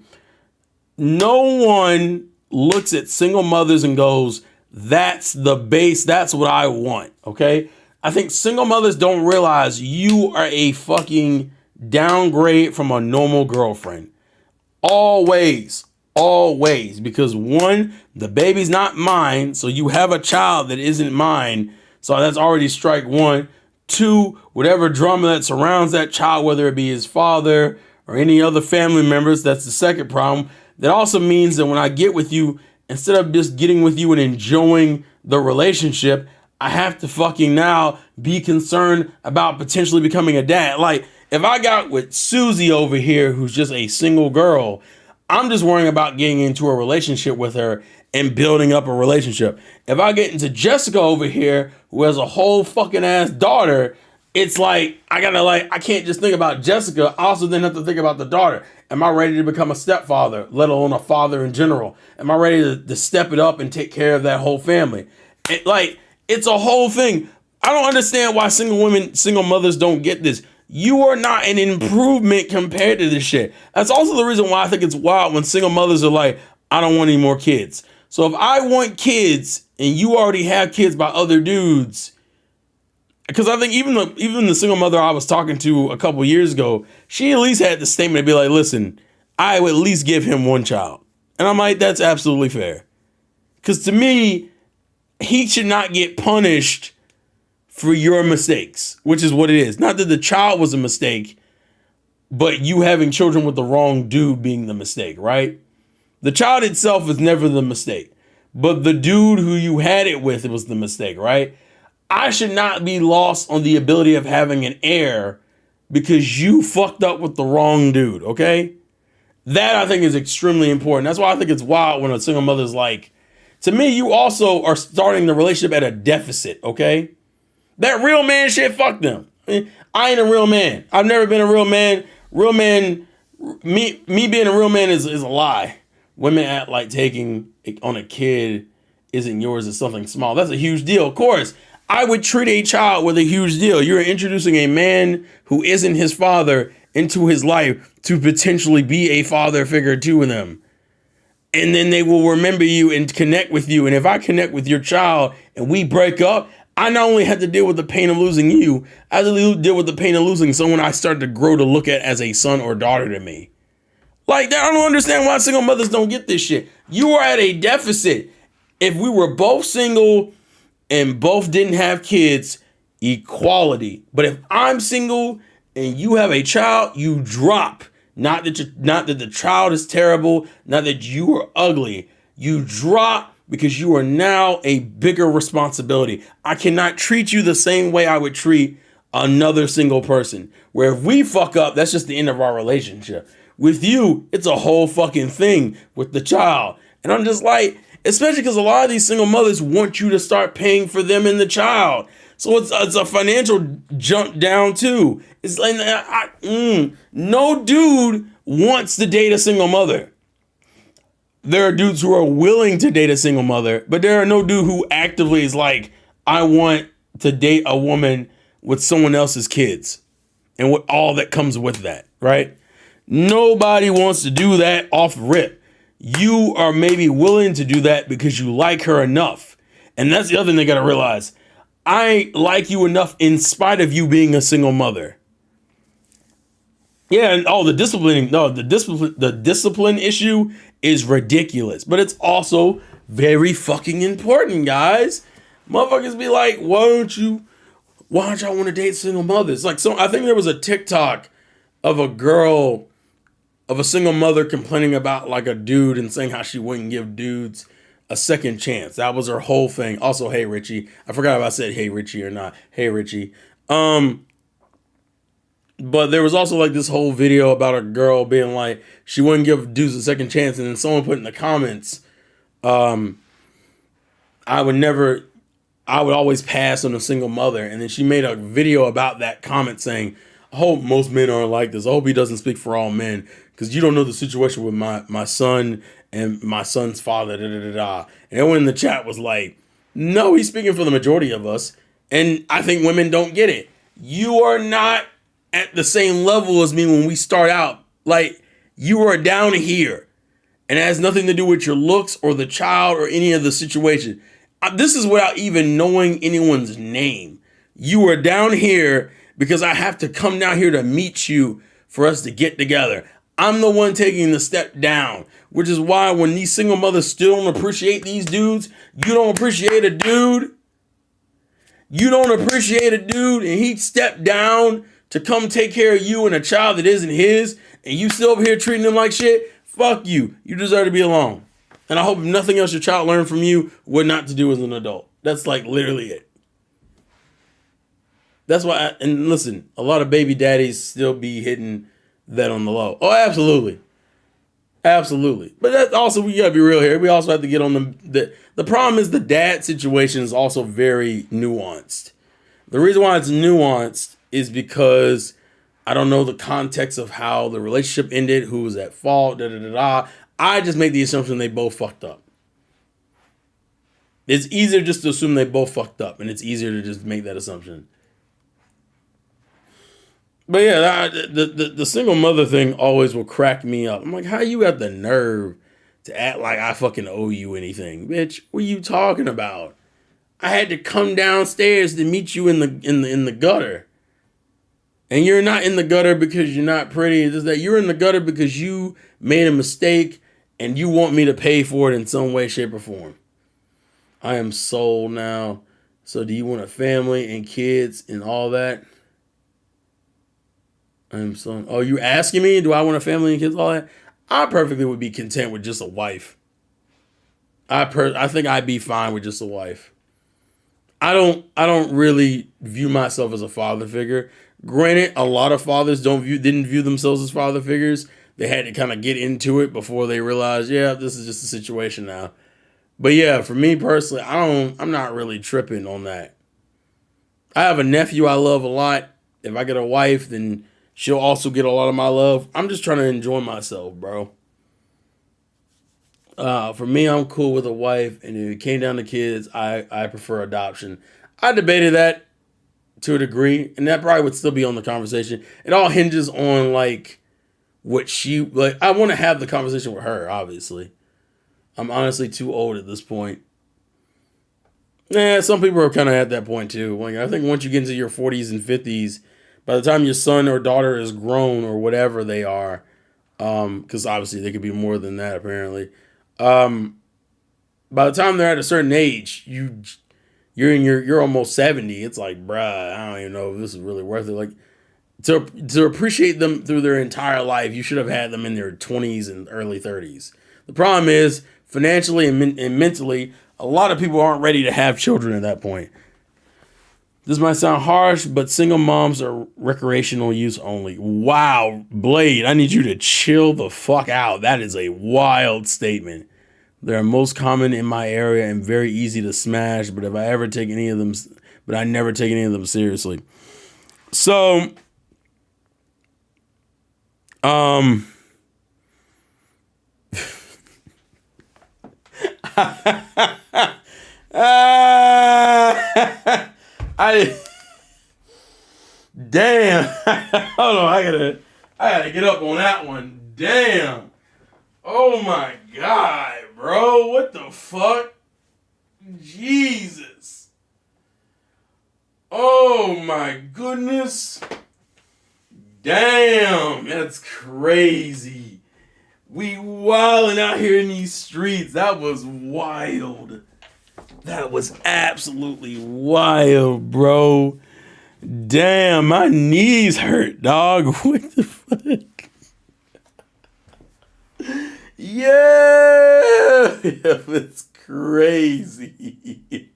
No one looks at single mothers and goes, "That's the base. That's what I want." Okay, I think single mothers don't realize you are a fucking downgrade from a normal girlfriend. Always. Because one, the baby's not mine, so you have a child that isn't mine, so that's already strike one. Two, whatever drama that surrounds that child, whether it be his father or any other family members, that's the second problem. That also means that when I get with you, instead of just getting with you and enjoying the relationship, I have to fucking now be concerned about potentially becoming a dad. Like, if I got with Susie over here, who's just a single girl, I'm just worrying about getting into a relationship with her and building up a relationship. If I get into Jessica over here, who has a whole fucking ass daughter, it's like, I can't just think about Jessica. I also then have to think about the daughter. Am I ready to become a stepfather, let alone a father in general? Am I ready to step it up and take care of that whole family? It's a whole thing. I don't understand why single mothers don't get this. You are not an improvement compared to this shit. That's also the reason why I think it's wild when single mothers are like, I don't want any more kids. So if I want kids and you already have kids by other dudes, because I think even the single mother I was talking to a couple years ago, she at least had the statement to be like, listen, I would at least give him one child. And I'm like, that's absolutely fair. Because to me, he should not get punished for your mistakes, which is what it is. Not that the child was a mistake, but you having children with the wrong dude being the mistake, right? The child itself is never the mistake, but the dude who you had it with was the mistake, right? I should not be lost on the ability of having an heir because you fucked up with the wrong dude, okay? That I think is extremely important. That's why I think it's wild when a single mother's like, to me, you also are starting the relationship at a deficit, okay? That real man shit, fuck them. I ain't a real man. I've never been a real man. Real man, me being a real man is a lie. Women act like taking on a kid isn't yours, is something small. That's a huge deal. Of course, I would treat a child with a huge deal. You're introducing a man who isn't his father into his life to potentially be a father figure to them. And then they will remember you and connect with you. And if I connect with your child and we break up, I not only had to deal with the pain of losing you, I had to deal with the pain of losing someone I started to grow to look at as a son or daughter to me. Like, I don't understand why single mothers don't get this shit. You are at a deficit. If we were both single and both didn't have kids, equality. But if I'm single and you have a child, you drop. Not that the child is terrible, not that you are ugly. You drop because you are now a bigger responsibility. I cannot treat you the same way I would treat another single person. Where if we fuck up, that's just the end of our relationship. With you, it's a whole fucking thing with the child. And I'm just like, especially because a lot of these single mothers want you to start paying for them and the child. So it's a financial jump down too. It's like, no dude wants to date a single mother. There are dudes who are willing to date a single mother, but there are no dude who actively is like, I want to date a woman with someone else's kids and what all that comes with that, right? Nobody wants to do that off rip. You are maybe willing to do that because you like her enough. And that's the other thing they got to realize. I like you enough in spite of you being a single mother. Yeah, and the discipline issue is ridiculous, but it's also very fucking important, guys. Motherfuckers be like, why don't y'all want to date single mothers? Like, so I think there was a TikTok of a girl, of a single mother complaining about like a dude and saying how she wouldn't give dudes a second chance. That was her whole thing. Also, hey Richie, I forgot if I said hey Richie or not. Hey Richie. But there was also like this whole video about a girl being like she wouldn't give dudes a second chance, and then someone put in the comments, I would always pass on a single mother. And then she made a video about that comment saying, I hope most men aren't like this. I hope he doesn't speak for all men because you don't know the situation with my son and my son's father. Da, da, da, da. And everyone in the chat was like, no, he's speaking for the majority of us. And I think women don't get it. You are not at the same level as me when we start out. Like, you are down here. And it has nothing to do with your looks or the child or any of the situation. This is without even knowing anyone's name. You are down here because I have to come down here to meet you for us to get together. I'm the one taking the step down, which is why when these single mothers still don't appreciate these dudes, you don't appreciate a dude. You don't appreciate a dude and he stepped down to come take care of you and a child that isn't his, and you still over here treating him like shit. Fuck you. You deserve to be alone. And I hope if nothing else your child learned from you what not to do as an adult. That's like literally it. That's why, and listen, a lot of baby daddies still be hitting that on the low. Oh, absolutely. Absolutely. But that also, we gotta be real here. We also have to get on the problem is the dad situation is also very nuanced. The reason why it's nuanced is because I don't know the context of how the relationship ended, who was at fault, da da da da. I just make the assumption they both fucked up. It's easier just to assume they both fucked up, and it's easier to just make that assumption. But yeah, the single mother thing always will crack me up. I'm like, how you got the nerve to act like I fucking owe you anything, bitch? What are you talking about? I had to come downstairs to meet you in the gutter. And you're not in the gutter because you're not pretty. It's just that you're in the gutter because you made a mistake and you want me to pay for it in some way, shape, or form. I am sold now. So do you want a family and kids and all that? I am sold. Oh, you asking me? Do I want a family and kids, all that? I perfectly would be content with just a wife. I think I'd be fine with just a wife. I don't really view myself as a father figure. Granted, a lot of fathers didn't view themselves as father figures. They had to kind of get into it before they realized, yeah, this is just a situation now. But yeah, for me personally, I'm not really tripping on that. I have a nephew I love a lot. If I get a wife, then she'll also get a lot of my love. I'm just trying to enjoy myself, bro. For me, I'm cool with a wife, and if it came down to kids, I prefer adoption. I debated that to a degree, and that probably would still be on the conversation. It all hinges on like what she like. I want to have the conversation with her. Obviously, I'm honestly too old at this point. Yeah, some people are kind of at that point too. Like I think once you get into your 40s and 50s, by the time your son or daughter is grown or whatever they are, because obviously they could be more than that apparently. By the time they're at a certain age, you're almost 70. It's like, bruh, I don't even know if this is really worth it. Like to appreciate them through their entire life, you should have had them in their 20s and early 30s. The problem is financially and mentally, a lot of people aren't ready to have children at that point. This might sound harsh, but single moms are recreational use only. Wow, Blade, I need you to chill the fuck out. That is a wild statement. They're most common in my area and very easy to smash, but I never take any of them seriously. So, damn. Hold on, I gotta get up on that one. Damn. Oh my God, bro. What the fuck? Jesus. Oh my goodness. Damn, that's crazy. We wilding out here in these streets. That was wild. That was absolutely wild, bro. Damn, my knees hurt, dog. What the fuck? Yeah, it's crazy.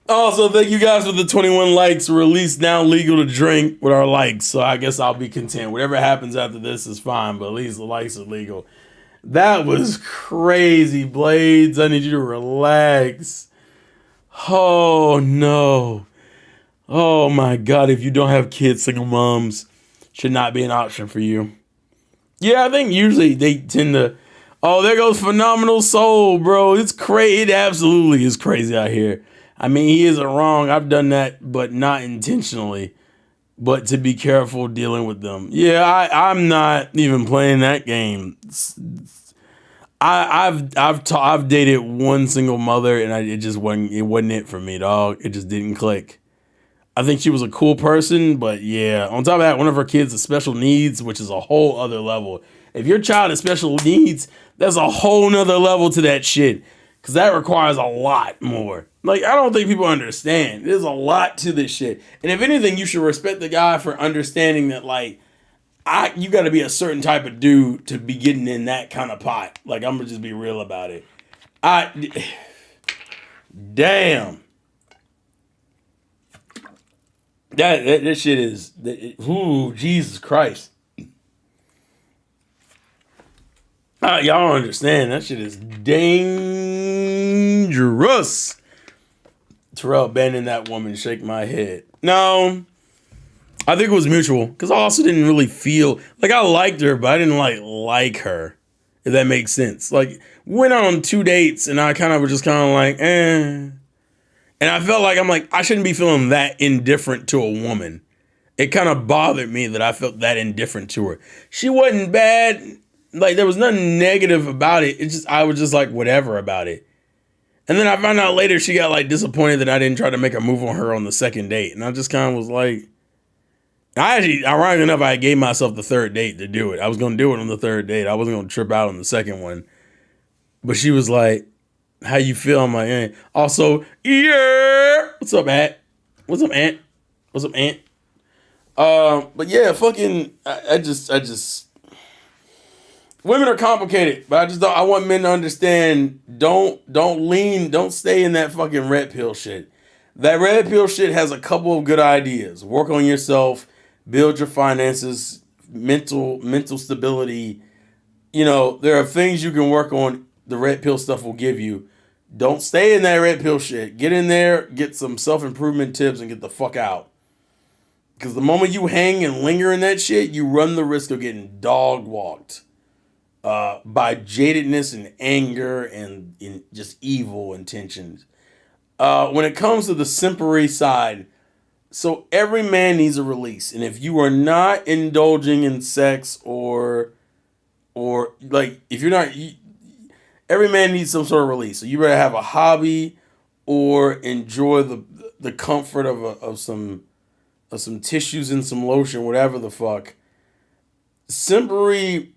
Also, thank you guys for the 21 likes. We're at least now legal to drink with our likes, so I guess I'll be content. Whatever happens after this is fine, but at least the likes are legal. That was crazy, Blades. I need you to relax. Oh no. Oh my God. If you don't have kids, single moms should not be an option for you. Yeah, I think usually they tend to. Oh, there goes Phenomenal Soul, bro. It's crazy. It absolutely is crazy out here. I mean, he isn't wrong. I've done that, but not intentionally. But to be careful dealing with them. Yeah, I'm not even playing that game. I've dated one single mother, and it wasn't it for me, dog. It just didn't click. I think she was a cool person, but yeah. On top of that, one of her kids has special needs, which is a whole other level. If your child has special needs, there's a whole nother level to that shit. Because that requires a lot more. Like, I don't think people understand. There's a lot to this shit. And if anything, you should respect the guy for understanding that, like, you got to be a certain type of dude to be getting in that kind of pot. Like, I'm going to just be real about it. Damn. That shit is, ooh, Jesus Christ. Y'all don't understand. That shit is dangerous. Terrell banning that woman, shake my head. No, I think it was mutual because I also didn't really feel like I liked her, but I didn't like her. If that makes sense. Like, went on 2 dates and I kind of was just kind of like, eh. And I felt like I shouldn't be feeling that indifferent to a woman. It kind of bothered me that I felt that indifferent to her. She wasn't bad. Like, there was nothing negative about it. I was just like, whatever about it. And then I found out later she got like disappointed that I didn't try to make a move on her on the second date. And I just kind of was like, ironically enough, I gave myself the third date to do it. I was going to do it on the third date. I wasn't going to trip out on the second one. But she was like, how you feel? I'm like, eh. Also, yeah. What's up, Aunt? What's up, Aunt? What's up, Aunt? But yeah, fucking, I just, women are complicated, but I want men to understand, don't stay in that fucking red pill shit. That red pill shit has a couple of good ideas. Work on yourself, build your finances, mental stability. You know, there are things you can work on. The red pill stuff will give you. Don't stay in that red pill shit. Get in there, get some self-improvement tips, and get the fuck out. Because the moment you hang and linger in that shit, you run the risk of getting dog walked by jadedness and anger and just evil intentions. When it comes to the simpery side, so every man needs a release. And if you are not indulging in sex or like, if you're not... every man needs some sort of release. So you better have a hobby or enjoy the comfort of some tissues and some lotion, whatever the fuck. Simpery,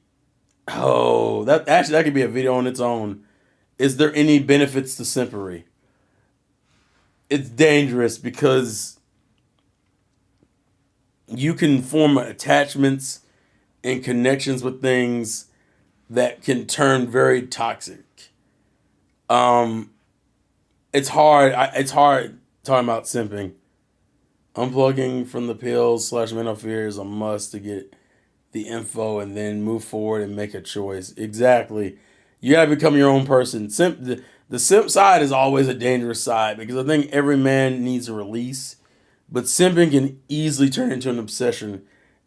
that could be a video on its own. Is there any benefits to simpery? It's dangerous because you can form attachments and connections with things that can turn very toxic. It's hard. It's hard talking about simping. Unplugging from the pills / mental fear is a must to get the info and then move forward and make a choice. Exactly. You gotta become your own person. The simp side is always a dangerous side because I think every man needs a release, but simping can easily turn into an obsession.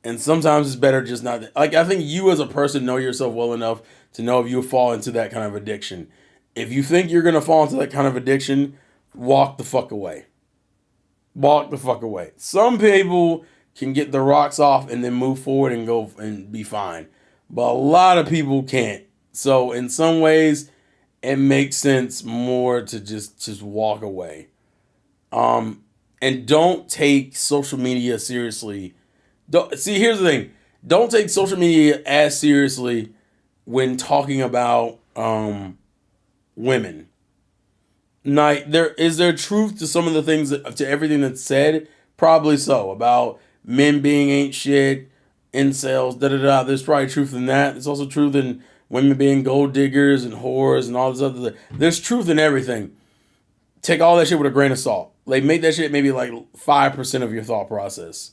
And sometimes it's better just not. Like, I think you as a person know yourself well enough to know if you fall into that kind of addiction. If you think you're going to fall into that kind of addiction, walk the fuck away. Walk the fuck away. Some people can get the rocks off and then move forward and go and be fine. But a lot of people can't. So in some ways, it makes sense more to just walk away. And don't take social media seriously. Here's the thing. Don't take social media as seriously when talking about women. Like, is there truth to some of the things to everything that's said? Probably so. About men being ain't shit, incels, da da da. There's probably truth in that. There's also truth in women being gold diggers and whores and all this other. There's truth in everything. Take all that shit with a grain of salt. Like make that shit maybe like 5% of your thought process.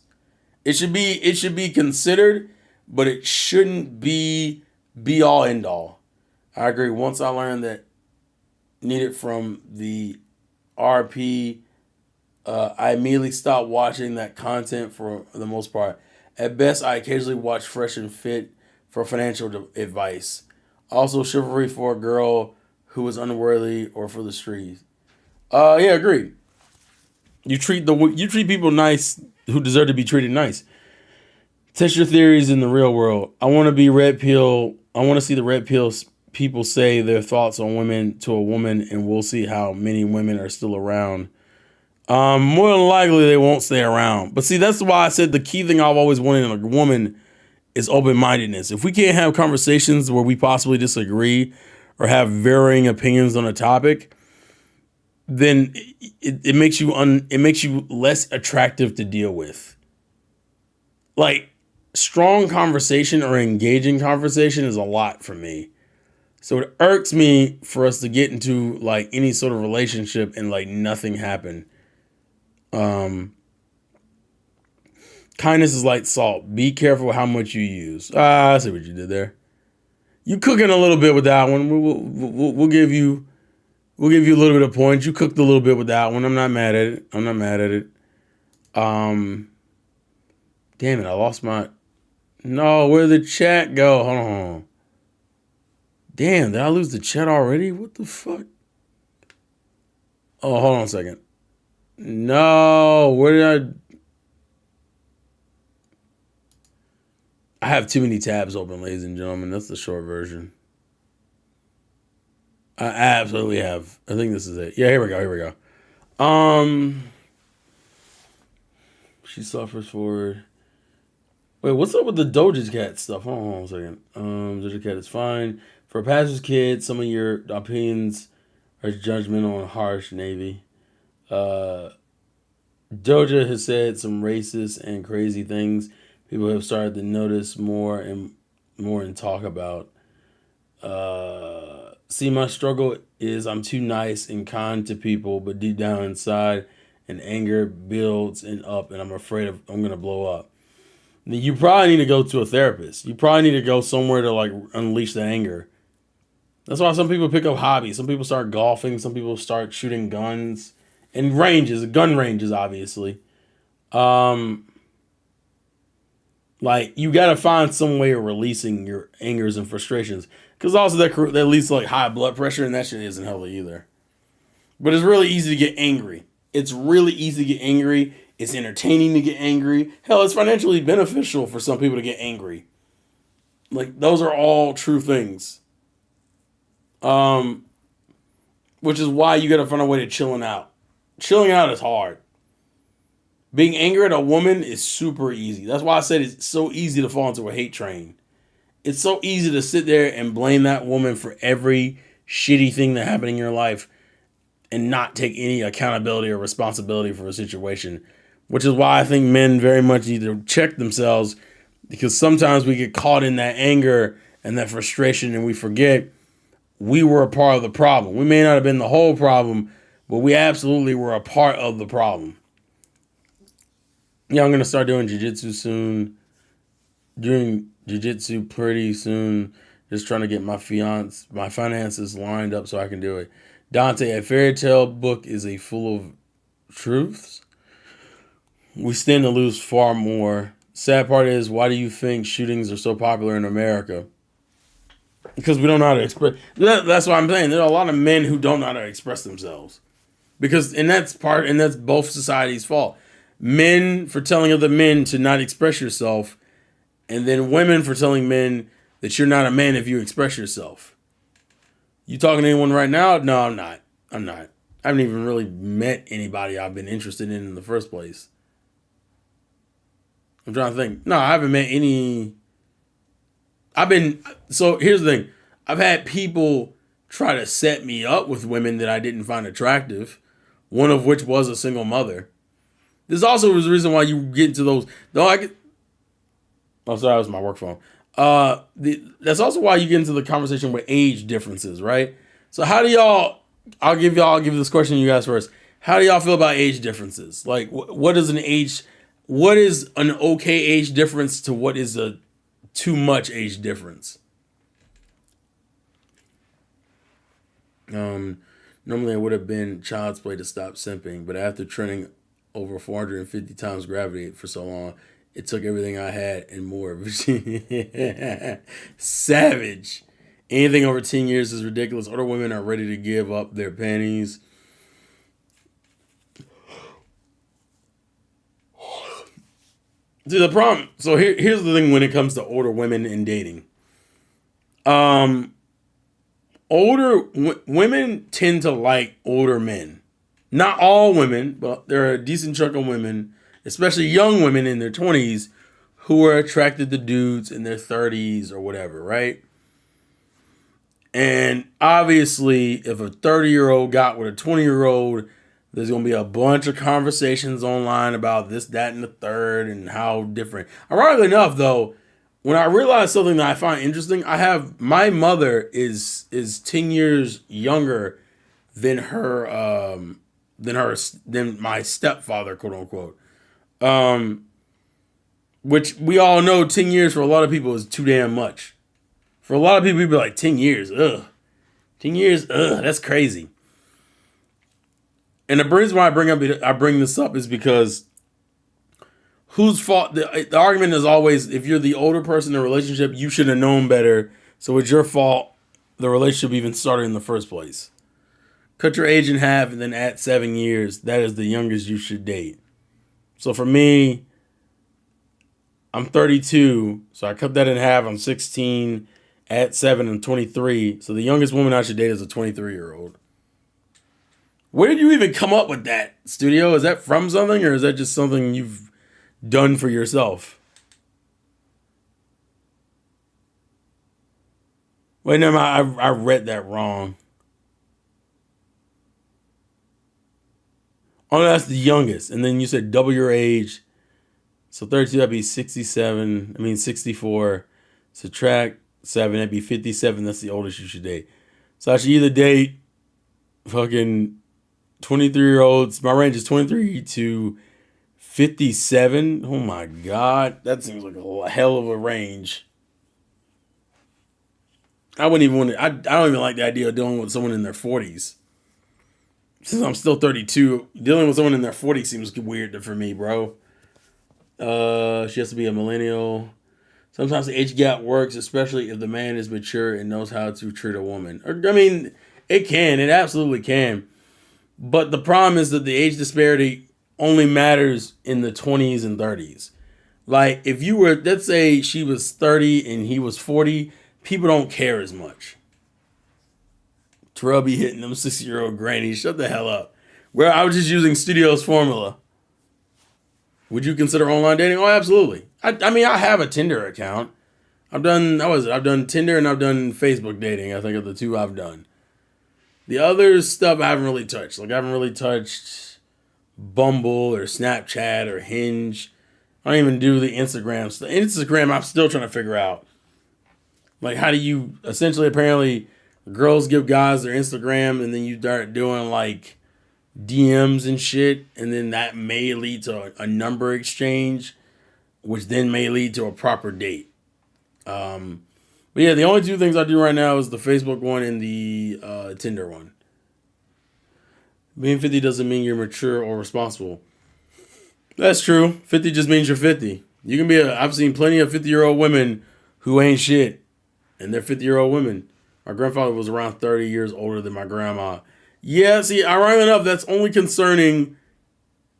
It should be considered, but it shouldn't be all end all. I agree. Once I learned that need it from the RP, I immediately stopped watching that content for the most part. At best, I occasionally watch Fresh and Fit for financial advice. Also, chivalry for a girl who is unworthy or for the streets. Yeah, agreed. You treat people nice who deserve to be treated nice. Test your theories in the real world. I want to be red pill. I want to see the red pill people say their thoughts on women to a woman, and we'll see how many women are still around. More than likely, they won't stay around. But see, that's why I said the key thing I've always wanted in a woman is open-mindedness. If we can't have conversations where we possibly disagree or have varying opinions on a topic, then it makes you less attractive to deal with. Like strong conversation or engaging conversation is a lot for me. So it irks me for us to get into like any sort of relationship and like nothing happen. Kindness is like salt. Be careful how much you use. I see what you did there. You cooking a little bit with that one. We'll give you a little bit of points. You cooked a little bit with that one. I'm not mad at it. Damn it, I lost my. No, where'd the chat go? Hold on. Damn, did I lose the chat already? What the fuck? Oh, hold on a second. No, where did I have too many tabs open, ladies and gentlemen. That's the short version. I absolutely have. I think this is it. Yeah, here we go. She suffers for. Wait, what's up with the Doja Cat stuff? Hold on a second. Doja Cat is fine. For a pastor's kid, some of your opinions are judgmental and harsh, Navy. Doja has said some racist and crazy things people have started to notice more and talk about. See, my struggle is I'm too nice and kind to people, but deep down inside, an anger builds and up, and I'm afraid I'm going to blow up. You probably need to go to a therapist. You probably need to go somewhere to like unleash the anger. That's why some people pick up hobbies. Some people start golfing. Some people start shooting guns and gun ranges, obviously. Like you got to find some way of releasing your angers and frustrations. Because also that leads to like high blood pressure, and that shit isn't healthy either. But it's really easy to get angry. It's entertaining to get angry. Hell, it's financially beneficial for some people to get angry. Like, those are all true things. Which is why you gotta find a way to chilling out. Chilling out is hard. Being angry at a woman is super easy. That's why I said it's so easy to fall into a hate train. It's so easy to sit there and blame that woman for every shitty thing that happened in your life and not take any accountability or responsibility for a situation. Which is why I think men very much need to check themselves, because sometimes we get caught in that anger and that frustration and we forget we were a part of the problem. We may not have been the whole problem, but we absolutely were a part of the problem. Yeah, I'm going to start doing jiu-jitsu soon. Doing jiu-jitsu pretty soon. Just trying to get my finances lined up so I can do it. Dante, a fairy tale book is a full of truths. We stand to lose far more. Sad part is, why do you think shootings are so popular in America? Because we don't know how to express. That's what I'm saying. There are a lot of men who don't know how to express themselves. And that's both society's fault. Men for telling other men to not express yourself, and then women for telling men that you're not a man if you express yourself. You talking to anyone right now? No, I'm not. I haven't even really met anybody I've been interested in the first place. I'm trying to think. No, I haven't met any. So here's the thing. I've had people try to set me up with women that I didn't find attractive. One of which was a single mother. This also is the reason why you get into those. No, I get. Oh, sorry, that was my work phone. That's also why you get into the conversation with age differences, right? So how do y'all? I'll give this question to you guys first. How do y'all feel about age differences? Like, what is an age? What is an okay age difference to what is a too much age difference? Normally it would have been child's play to stop simping, but after trending over 450 times gravity for so long, it took everything I had and more. Savage. Anything over 10 years is ridiculous. Older women are ready to give up their panties. See, the problem. So here's the thing when it comes to older women and dating. Um, women tend to like older men. Not all women, but there are a decent chunk of women, especially young women in their 20s, who are attracted to dudes in their 30s or whatever, right? And obviously, if a 30-year-old got with a 20-year-old, there's going to be a bunch of conversations online about this, that, and the third and how different. Ironically enough, though, when I realized something that I find interesting, I have my mother is 10 years younger than than my stepfather, quote unquote. Which we all know 10 years for a lot of people is too damn much. For a lot of people, be like 10 years, ugh. 10 years, ugh, that's crazy. And the reason why I bring this up is because whose fault? The argument is always if you're the older person in a relationship, you should have known better. So it's your fault the relationship even started in the first place. Cut your age in half and then add 7 years. That is the youngest you should date. So for me, I'm 32. So I cut that in half. I'm 16. Add 7, I'm 23. So the youngest woman I should date is a 23-year-old. Where did you even come up with that, Studio? Is that from something or is that just something you've done for yourself? Wait, no, I read that wrong. Oh, that's the youngest. And then you said double your age. So 32, that'd be 67. I mean, 64. Subtract 7, that'd be 57. That's the oldest you should date. So I should either date fucking 23-year-olds. My range is 23 to 57. Oh my God. That seems like a hell of a range. I wouldn't even want to, I don't even like the idea of dealing with someone in their 40s. Since I'm still 32, dealing with someone in their 40s seems weird for me, bro. She has to be a millennial. Sometimes the age gap works, especially if the man is mature and knows how to treat a woman. I mean, it absolutely can. But the problem is that the age disparity only matters in the 20s and 30s. Like, if you were, let's say she was 30 and he was 40, people don't care as much. Terrell be hitting them 60-year-old grannies. Shut the hell up. Well, I was just using Studio's formula. Would you consider online dating? Oh, absolutely. I mean, I have a Tinder account. I've done Tinder and I've done Facebook dating. I think are the two I've done. The other stuff I haven't really touched. Like I haven't really touched Bumble or Snapchat or Hinge. I don't even do the Instagram stuff. Instagram, I'm still trying to figure out. Like, how do you essentially, apparently, girls give guys their Instagram and then you start doing like DMs and shit, and then that may lead to a number exchange, which then may lead to a proper date. But yeah, the only two things I do right now is the Facebook one and the Tinder one. Being 50 doesn't mean you're mature or responsible. That's true. 50 just means you're 50. You can be I've seen plenty of 50-year-old women who ain't shit, and they're 50-year-old women. My grandfather was around 30 years older than my grandma. Yeah, see, ironically enough, that's only concerning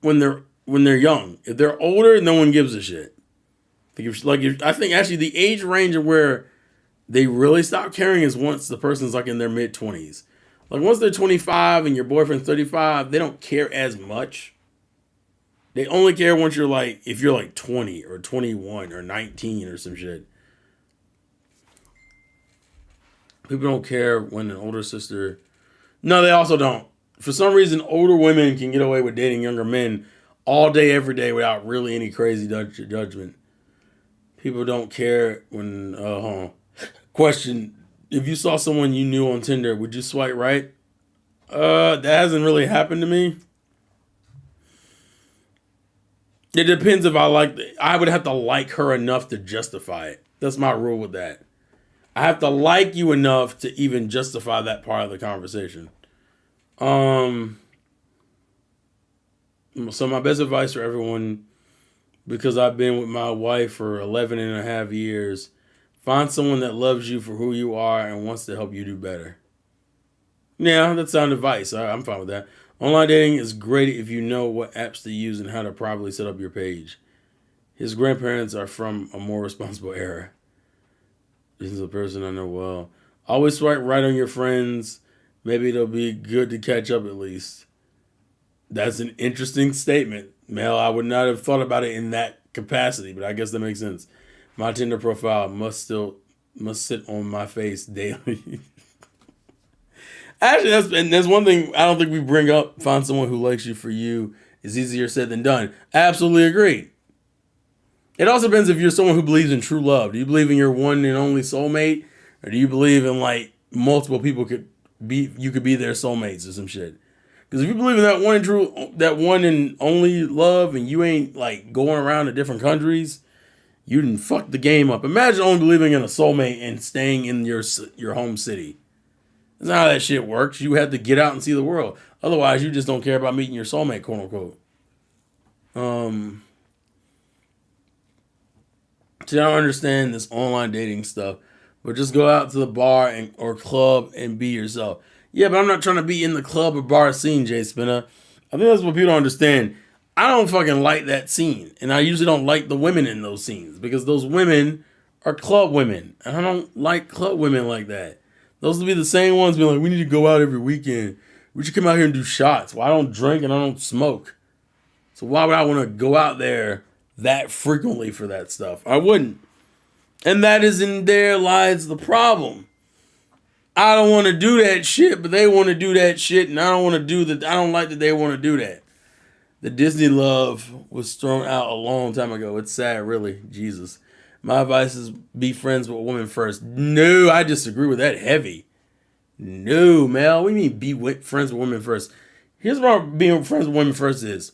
when they're young. If they're older, no one gives a shit. I think actually the age range of where they really stop caring is once the person's like in their mid-20s. Like once they're 25 and your boyfriend's 35, they don't care as much. They only care once you're like, if you're like 20 or 21 or 19 or some shit. People don't care when an older sister... No, they also don't. For some reason, older women can get away with dating younger men all day, every day without really any crazy judgment. People don't care when, question, if you saw someone you knew on Tinder, would you swipe right? That hasn't really happened to me. It depends if I would have to like her enough to justify it. That's my rule with that. I have to like you enough to even justify that part of the conversation. So my best advice for everyone, because I've been with my wife for 11 and a half years, find someone that loves you for who you are and wants to help you do better. Yeah, that's sound advice. I'm fine with that. Online dating is great if you know what apps to use and how to properly set up your page. His grandparents are from a more responsible era. This is a person I know well. Always swipe right on your friends. Maybe it'll be good to catch up at least. That's an interesting statement. Mel, I would not have thought about it in that capacity, but I guess that makes sense. My Tinder profile must sit on my face daily. Actually, that's one thing I don't think we bring up. Find someone who likes you for you is easier said than done. Absolutely agree. It also depends if you're someone who believes in true love. Do you believe in your one and only soulmate, or do you believe in like multiple people you could be their soulmates or some shit? Because if you believe in that one and only love, and you ain't like going around to different countries, you didn't fuck the game up. Imagine only believing in a soulmate and staying in your home city. That's not how that shit works. You have to get out and see the world. Otherwise, you just don't care about meeting your soulmate, quote unquote. See, I don't understand this online dating stuff, but just go out to the bar or club and be yourself. Yeah, but I'm not trying to be in the club or bar scene, Jay Spinner. I think that's what people don't understand. I don't fucking like that scene, and I usually don't like the women in those scenes because those women are club women, and I don't like club women like that. Those will be the same ones being like, we need to go out every weekend. We should come out here and do shots. Well, I don't drink and I don't smoke. So why would I want to go out there that frequently for that stuff? I wouldn't. And that is in there lies the problem. I don't want to do that shit, but they want to do that shit, and I don't want to do that. I don't like that they want to do that. The Disney love was thrown out a long time ago. It's sad, really. Jesus. My advice is be friends with women first. No, I disagree with that heavy. No, Mel. What do you mean be friends with women first? Here's what being friends with women first is.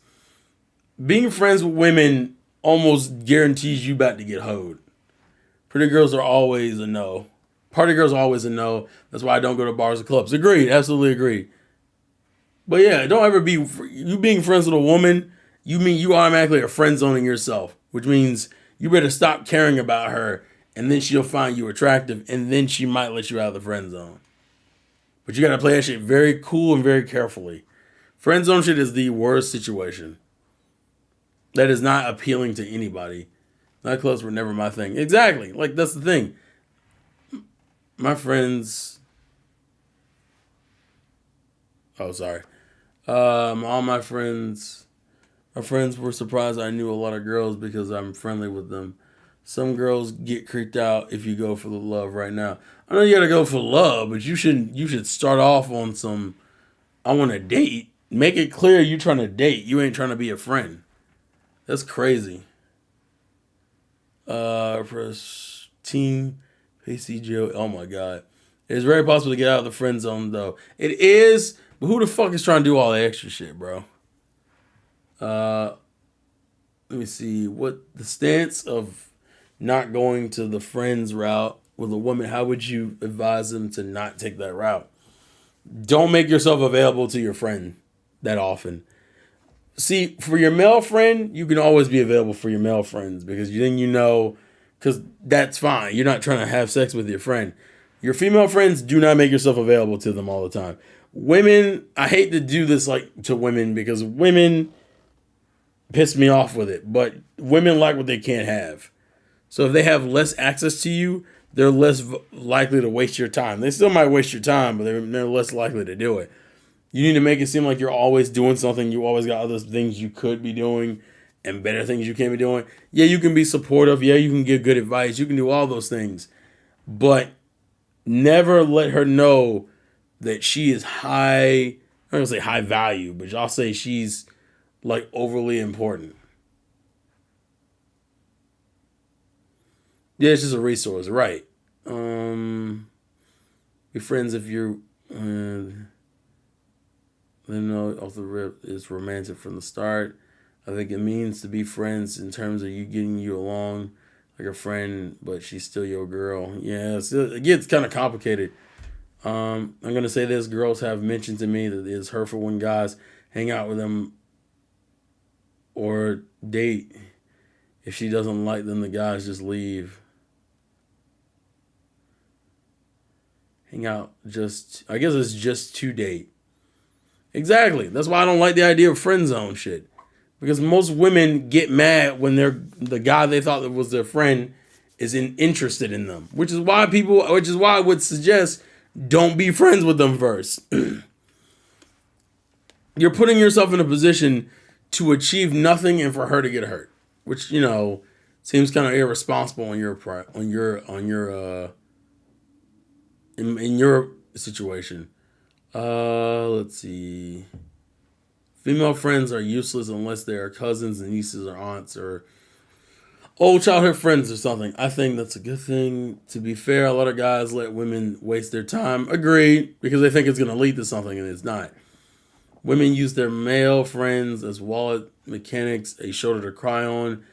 Being friends with women almost guarantees you about to get hoed. Pretty girls are always a no. Party girls are always a no. That's why I don't go to bars or clubs. Agreed. Absolutely agreed. But yeah, don't ever be... You being friends with a woman, you mean you automatically are friend zoning yourself. Which means you better stop caring about her, and then she'll find you attractive, and then she might let you out of the friend zone. But you gotta play that shit very cool and very carefully. Friend zone shit is the worst situation. That is not appealing to anybody. Nightclubs were never my thing. Exactly. Like, that's the thing. My friends... Oh, sorry. All my friends were surprised I knew a lot of girls because I'm friendly with them. Some girls get creeped out if you go for the love right now. I know you gotta go for love, but you should start off on some, I want to date. Make it clear you're trying to date. You ain't trying to be a friend. That's crazy. For Team PCGO, oh my God. It's very possible to get out of the friend zone, though. It is, but who the fuck is trying to do all the extra shit, bro? Let me see. What the stance of not going to the friends route with a woman, how would you advise them to not take that route? Don't make yourself available to your friend that often. See, for your male friend, you can always be available for your male friends because then you know, because that's fine. You're not trying to have sex with your friend. Your female friends, do not make yourself available to them all the time. Women, I hate to do this like to women because women piss me off with it, but women like what they can't have. So if they have less access to you, they're less likely to waste your time. They still might waste your time, but they're less likely to do it. You need to make it seem like you're always doing something. You always got other things you could be doing and better things you can be doing. Yeah, you can be supportive. Yeah, you can give good advice. You can do all those things. But never let her know that she is high. I'm not going to say high value, but I'll say she's like overly important. Yeah, it's just a resource, right? Be friends if you're. Know off the rip is romantic from the start. I think it means to be friends in terms of you getting you along like a friend, but she's still your girl. Yeah, it gets kind of complicated. I'm gonna say this: girls have mentioned to me that it's hurtful when guys hang out with them or date. If she doesn't like them, the guys just leave. Hang out just, I guess it's just to date. Exactly. That's why I don't like the idea of friend zone shit. Because most women get mad when the guy they thought that was their friend isn't interested in them. Which is why I would suggest don't be friends with them first. You're putting yourself in a position to achieve nothing and for her to get hurt. Which, seems kind of irresponsible on your in your situation. Let's see. Female friends are useless unless they are cousins and nieces or aunts or old childhood friends or something. I think that's a good thing. To be fair, a lot of guys let women waste their time. Agreed, because they think it's going to lead to something and it's not. Women use their male friends as wallet mechanics, a shoulder to cry on.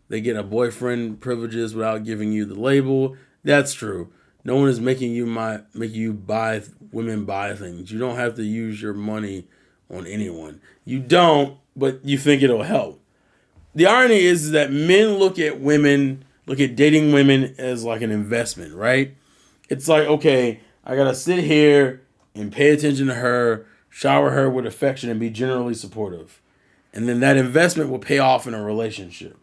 They get a boyfriend privileges without giving you the label. That's true. No one is making you buy women buy things. You don't have to use your money on anyone. You don't, but you think it'll help. The irony is that men look at dating women as like an investment, right? It's like, okay, I gotta sit here and pay attention to her, shower her with affection, and be generally supportive. And then that investment will pay off in a relationship.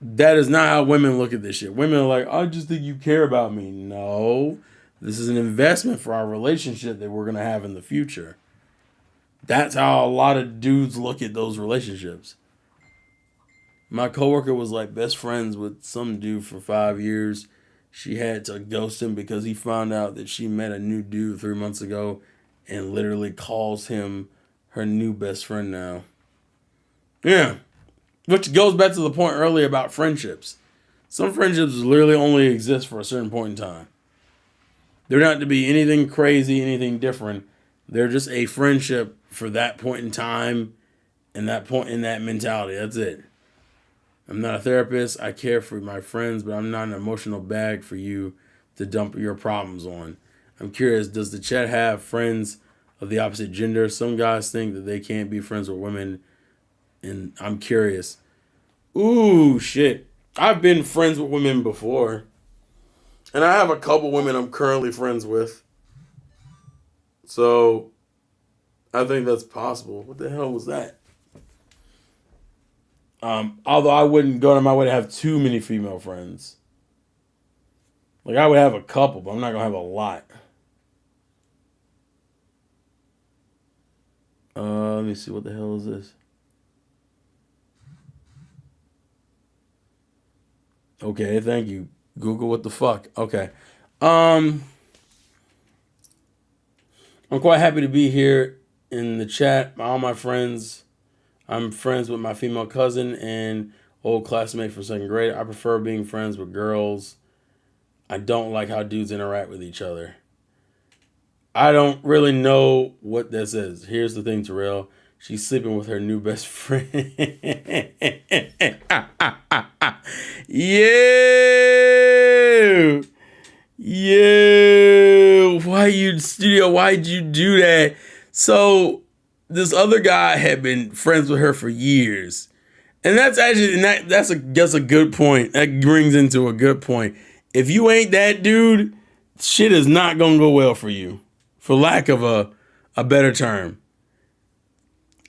That is not how women look at this shit. Women are like, I just think you care about me. No, this is an investment for our relationship that we're going to have in the future. That's how a lot of dudes look at those relationships. My coworker was like best friends with some dude for 5 years. She had to ghost him because he found out that she met a new dude 3 months ago and literally calls him her new best friend now. Yeah. Which goes back to the point earlier about friendships. Some friendships literally only exist for a certain point in time. They're not to be anything crazy, anything different. They're just a friendship for that point in time and that point in that mentality. That's it. I'm not a therapist. I care for my friends, but I'm not an emotional bag for you to dump your problems on. I'm curious, does the chat have friends of the opposite gender? Some guys think that they can't be friends with women, and I'm curious. Ooh, shit. I've been friends with women before. And I have a couple women I'm currently friends with. So, I think that's possible. What the hell was that? Although I wouldn't go to my way to have too many female friends. Like, I would have a couple, but I'm not going to have a lot. Let me see. What the hell is this? Okay, thank you. Google, what the fuck? Okay. I'm quite happy to be here in the chat. All my friends, I'm friends with my female cousin and old classmate from second grade. I prefer being friends with girls. I don't like how dudes interact with each other. I don't really know what this is. Here's the thing, Terrell. She's sleeping with her new best friend. Yeah. Yeah. Why'd you do that? So this other guy had been friends with her for years. And that's a good point. That brings into a good point. If you ain't that dude, shit is not gonna go well for you. For lack of a better term.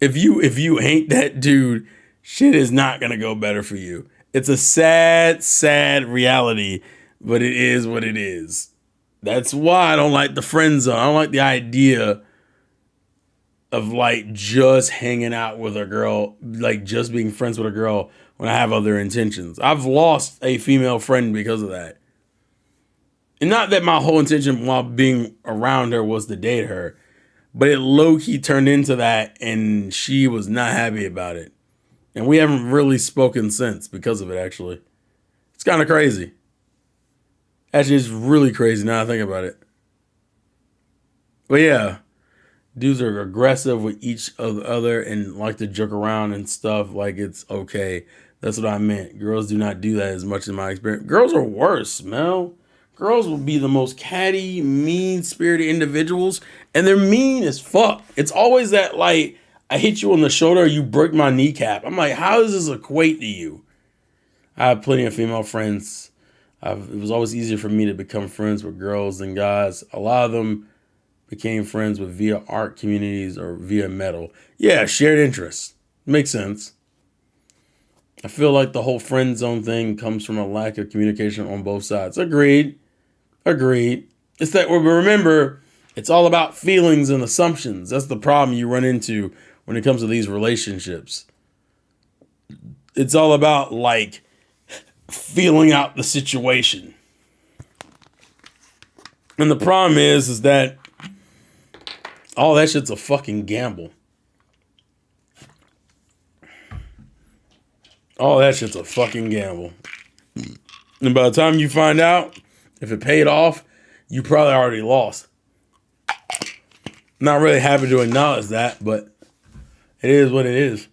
If you ain't that dude, shit is not gonna go better for you. It's a sad, sad reality, but it is what it is. That's why I don't like the friend zone. I don't like the idea of like just hanging out with a girl, like just being friends with a girl when I have other intentions. I've lost a female friend because of that. And not that my whole intention while being around her was to date her, but it low-key turned into that, and she was not happy about it. And we haven't really spoken since because of it, actually. It's kind of crazy. Actually, it's really crazy now I think about it. But yeah, dudes are aggressive with each other and like to joke around and stuff like it's okay. That's what I meant. Girls do not do that as much in my experience. Girls are worse, Mel. Girls will be the most catty, mean-spirited individuals, and they're mean as fuck. It's always that, like, I hit you on the shoulder, you break my kneecap. I'm like, how does this equate to you? I have plenty of female friends. It was always easier for me to become friends with girls than guys. A lot of them became friends with via art communities or via metal. Yeah, shared interests. Makes sense. I feel like the whole friend zone thing comes from a lack of communication on both sides. Agreed. It's that, well, remember, it's all about feelings and assumptions. That's the problem you run into when it comes to these relationships. It's all about, like, feeling out the situation. And the problem is that all that shit's a fucking gamble. All that shit's a fucking gamble. And by the time you find out if it paid off, you probably already lost. Not really happy to acknowledge that, but it is what it is.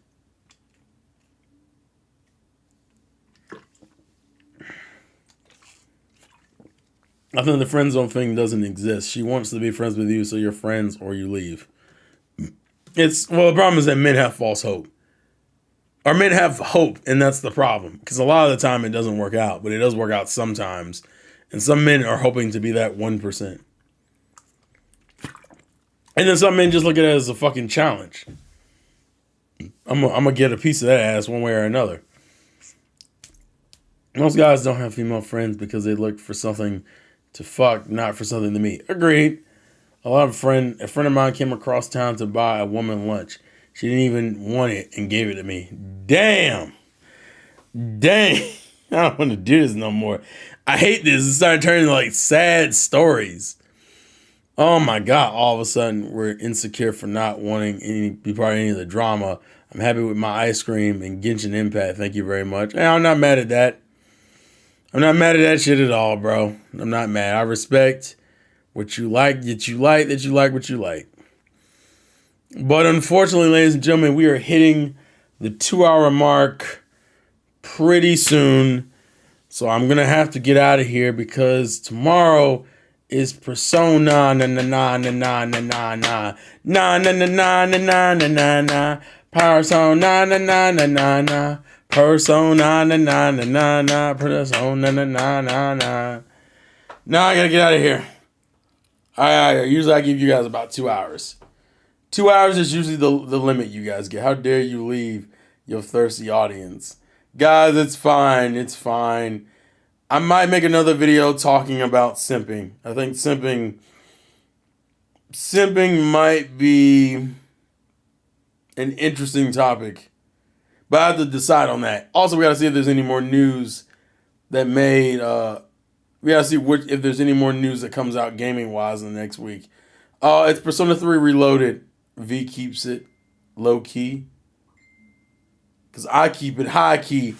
I think the friend zone thing doesn't exist. She wants to be friends with you, so you're friends or you leave. The problem is that men have false hope. Or men have hope, and that's the problem. Because a lot of the time it doesn't work out, but it does work out sometimes. And some men are hoping to be that 1%. And then some men just look at it as a fucking challenge. I'm gonna get a piece of that ass one way or another. Most guys don't have female friends because they look for something to fuck, not for something to meet. Agreed. A friend of mine came across town to buy a woman lunch. She didn't even want it and gave it to me. Damn. I don't want to do this no more. I hate this. It's starting turning into like sad stories. Oh my God. All of a sudden, we're insecure for not wanting to be part of any of the drama. I'm happy with my ice cream and Genshin Impact. Thank you very much. Hey, I'm not mad at that. I'm not mad at that shit at all, bro. I'm not mad. I respect what you like, that you like what you like. But unfortunately, ladies and gentlemen, we are hitting the 2-hour mark pretty soon. So I'm going to have to get out of here because tomorrow is Persona na na na na na na na na na na na na na na na na Persona na na na na na Persona na na na na na Persona na na na na. Now I gotta get out of here. Usually I give you guys about 2 hours. 2 hours is usually the limit you guys get. How dare you leave your thirsty audience? Guys, it's fine. It's fine. I might make another video talking about simping. I think simping might be an interesting topic. But I have to decide on that. Also, we got to see if there's any more news that made... we got to see if there's any more news that comes out gaming-wise in the next week. It's Persona 3 Reloaded. V keeps it low key. Because I keep it high key.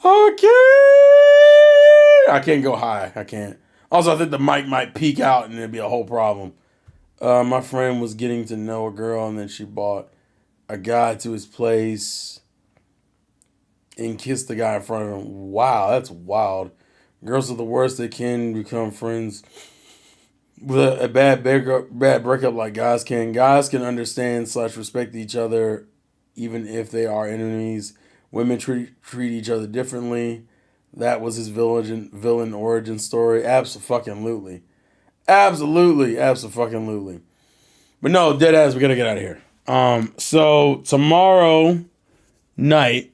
Okay. I can't go high. I can't. Also, I think the mic might peak out and it'd be a whole problem. My friend was getting to know a girl and then she bought a guy to his place and kissed the guy in front of him. Wow, that's wild. Girls are the worst. They can become friends with a bad breakup like guys can. Guys can understand / respect each other even if they are enemies. Women treat each other differently. That was his villain origin story. Absolutely. But no, deadass, we gotta get out of here. So tomorrow night.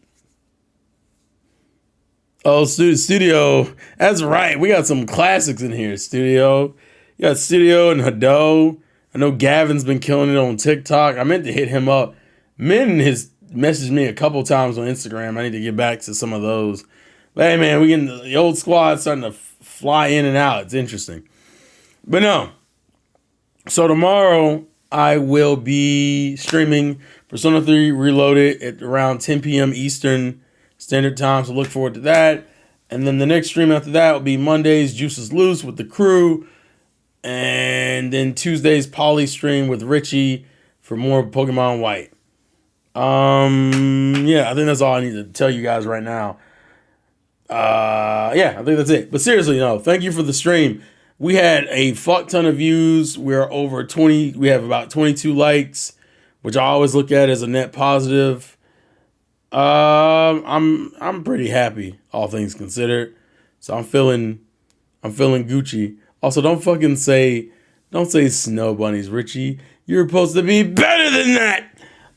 Oh, studio. That's right. We got some classics in here, studio. You got Studio and Hado. I know Gavin's been killing it on TikTok. I meant to hit him up. Min has messaged me a couple times on Instagram. I need to get back to some of those. But hey, man, the old squad starting to fly in and out. It's interesting. But no. So tomorrow, I will be streaming Persona 3 Reloaded at around 10 p.m. Eastern Standard Time, so look forward to that. And then the next stream after that will be Mondays, Juices Loose with the crew. And then Tuesdays, Poly stream with Richie for more Pokemon White. Yeah, I think that's all I need to tell you guys right now. Yeah, I think that's it. But seriously, no, thank you for the stream. We had a fuck ton of views. We're over 20. We have about 22 likes, which I always look at as a net positive. I'm pretty happy, all things considered. So I'm feeling Gucci. Also, don't say snow bunnies, Richie. You're supposed to be better than that.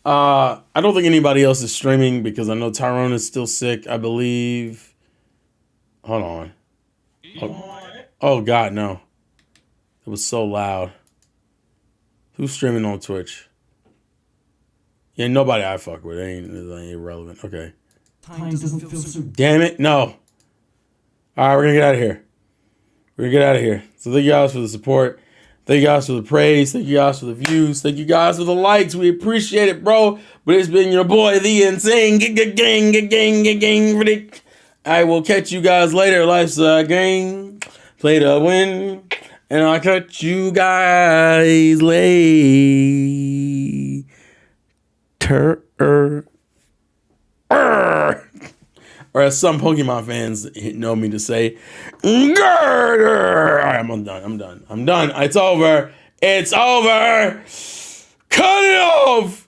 I don't think anybody else is streaming because I know Tyrone is still sick, I believe. Hold on. Oh God, no. It was so loud. Who's streaming on Twitch? Yeah, nobody I fuck with. It ain't irrelevant. Okay. Time doesn't feel so. Damn it, no. Alright, we're gonna get out of here. So thank you guys for the support. Thank you guys for the praise. Thank you guys for the views. Thank you guys for the likes. We appreciate it, bro. But it's been your boy, the Insane Gang. I will catch you guys later. Life's a game. Play to win. And I'll catch you guys later. Or as some Pokemon fans know me to say, Girder! All right, I'm done. It's over. Cut it off.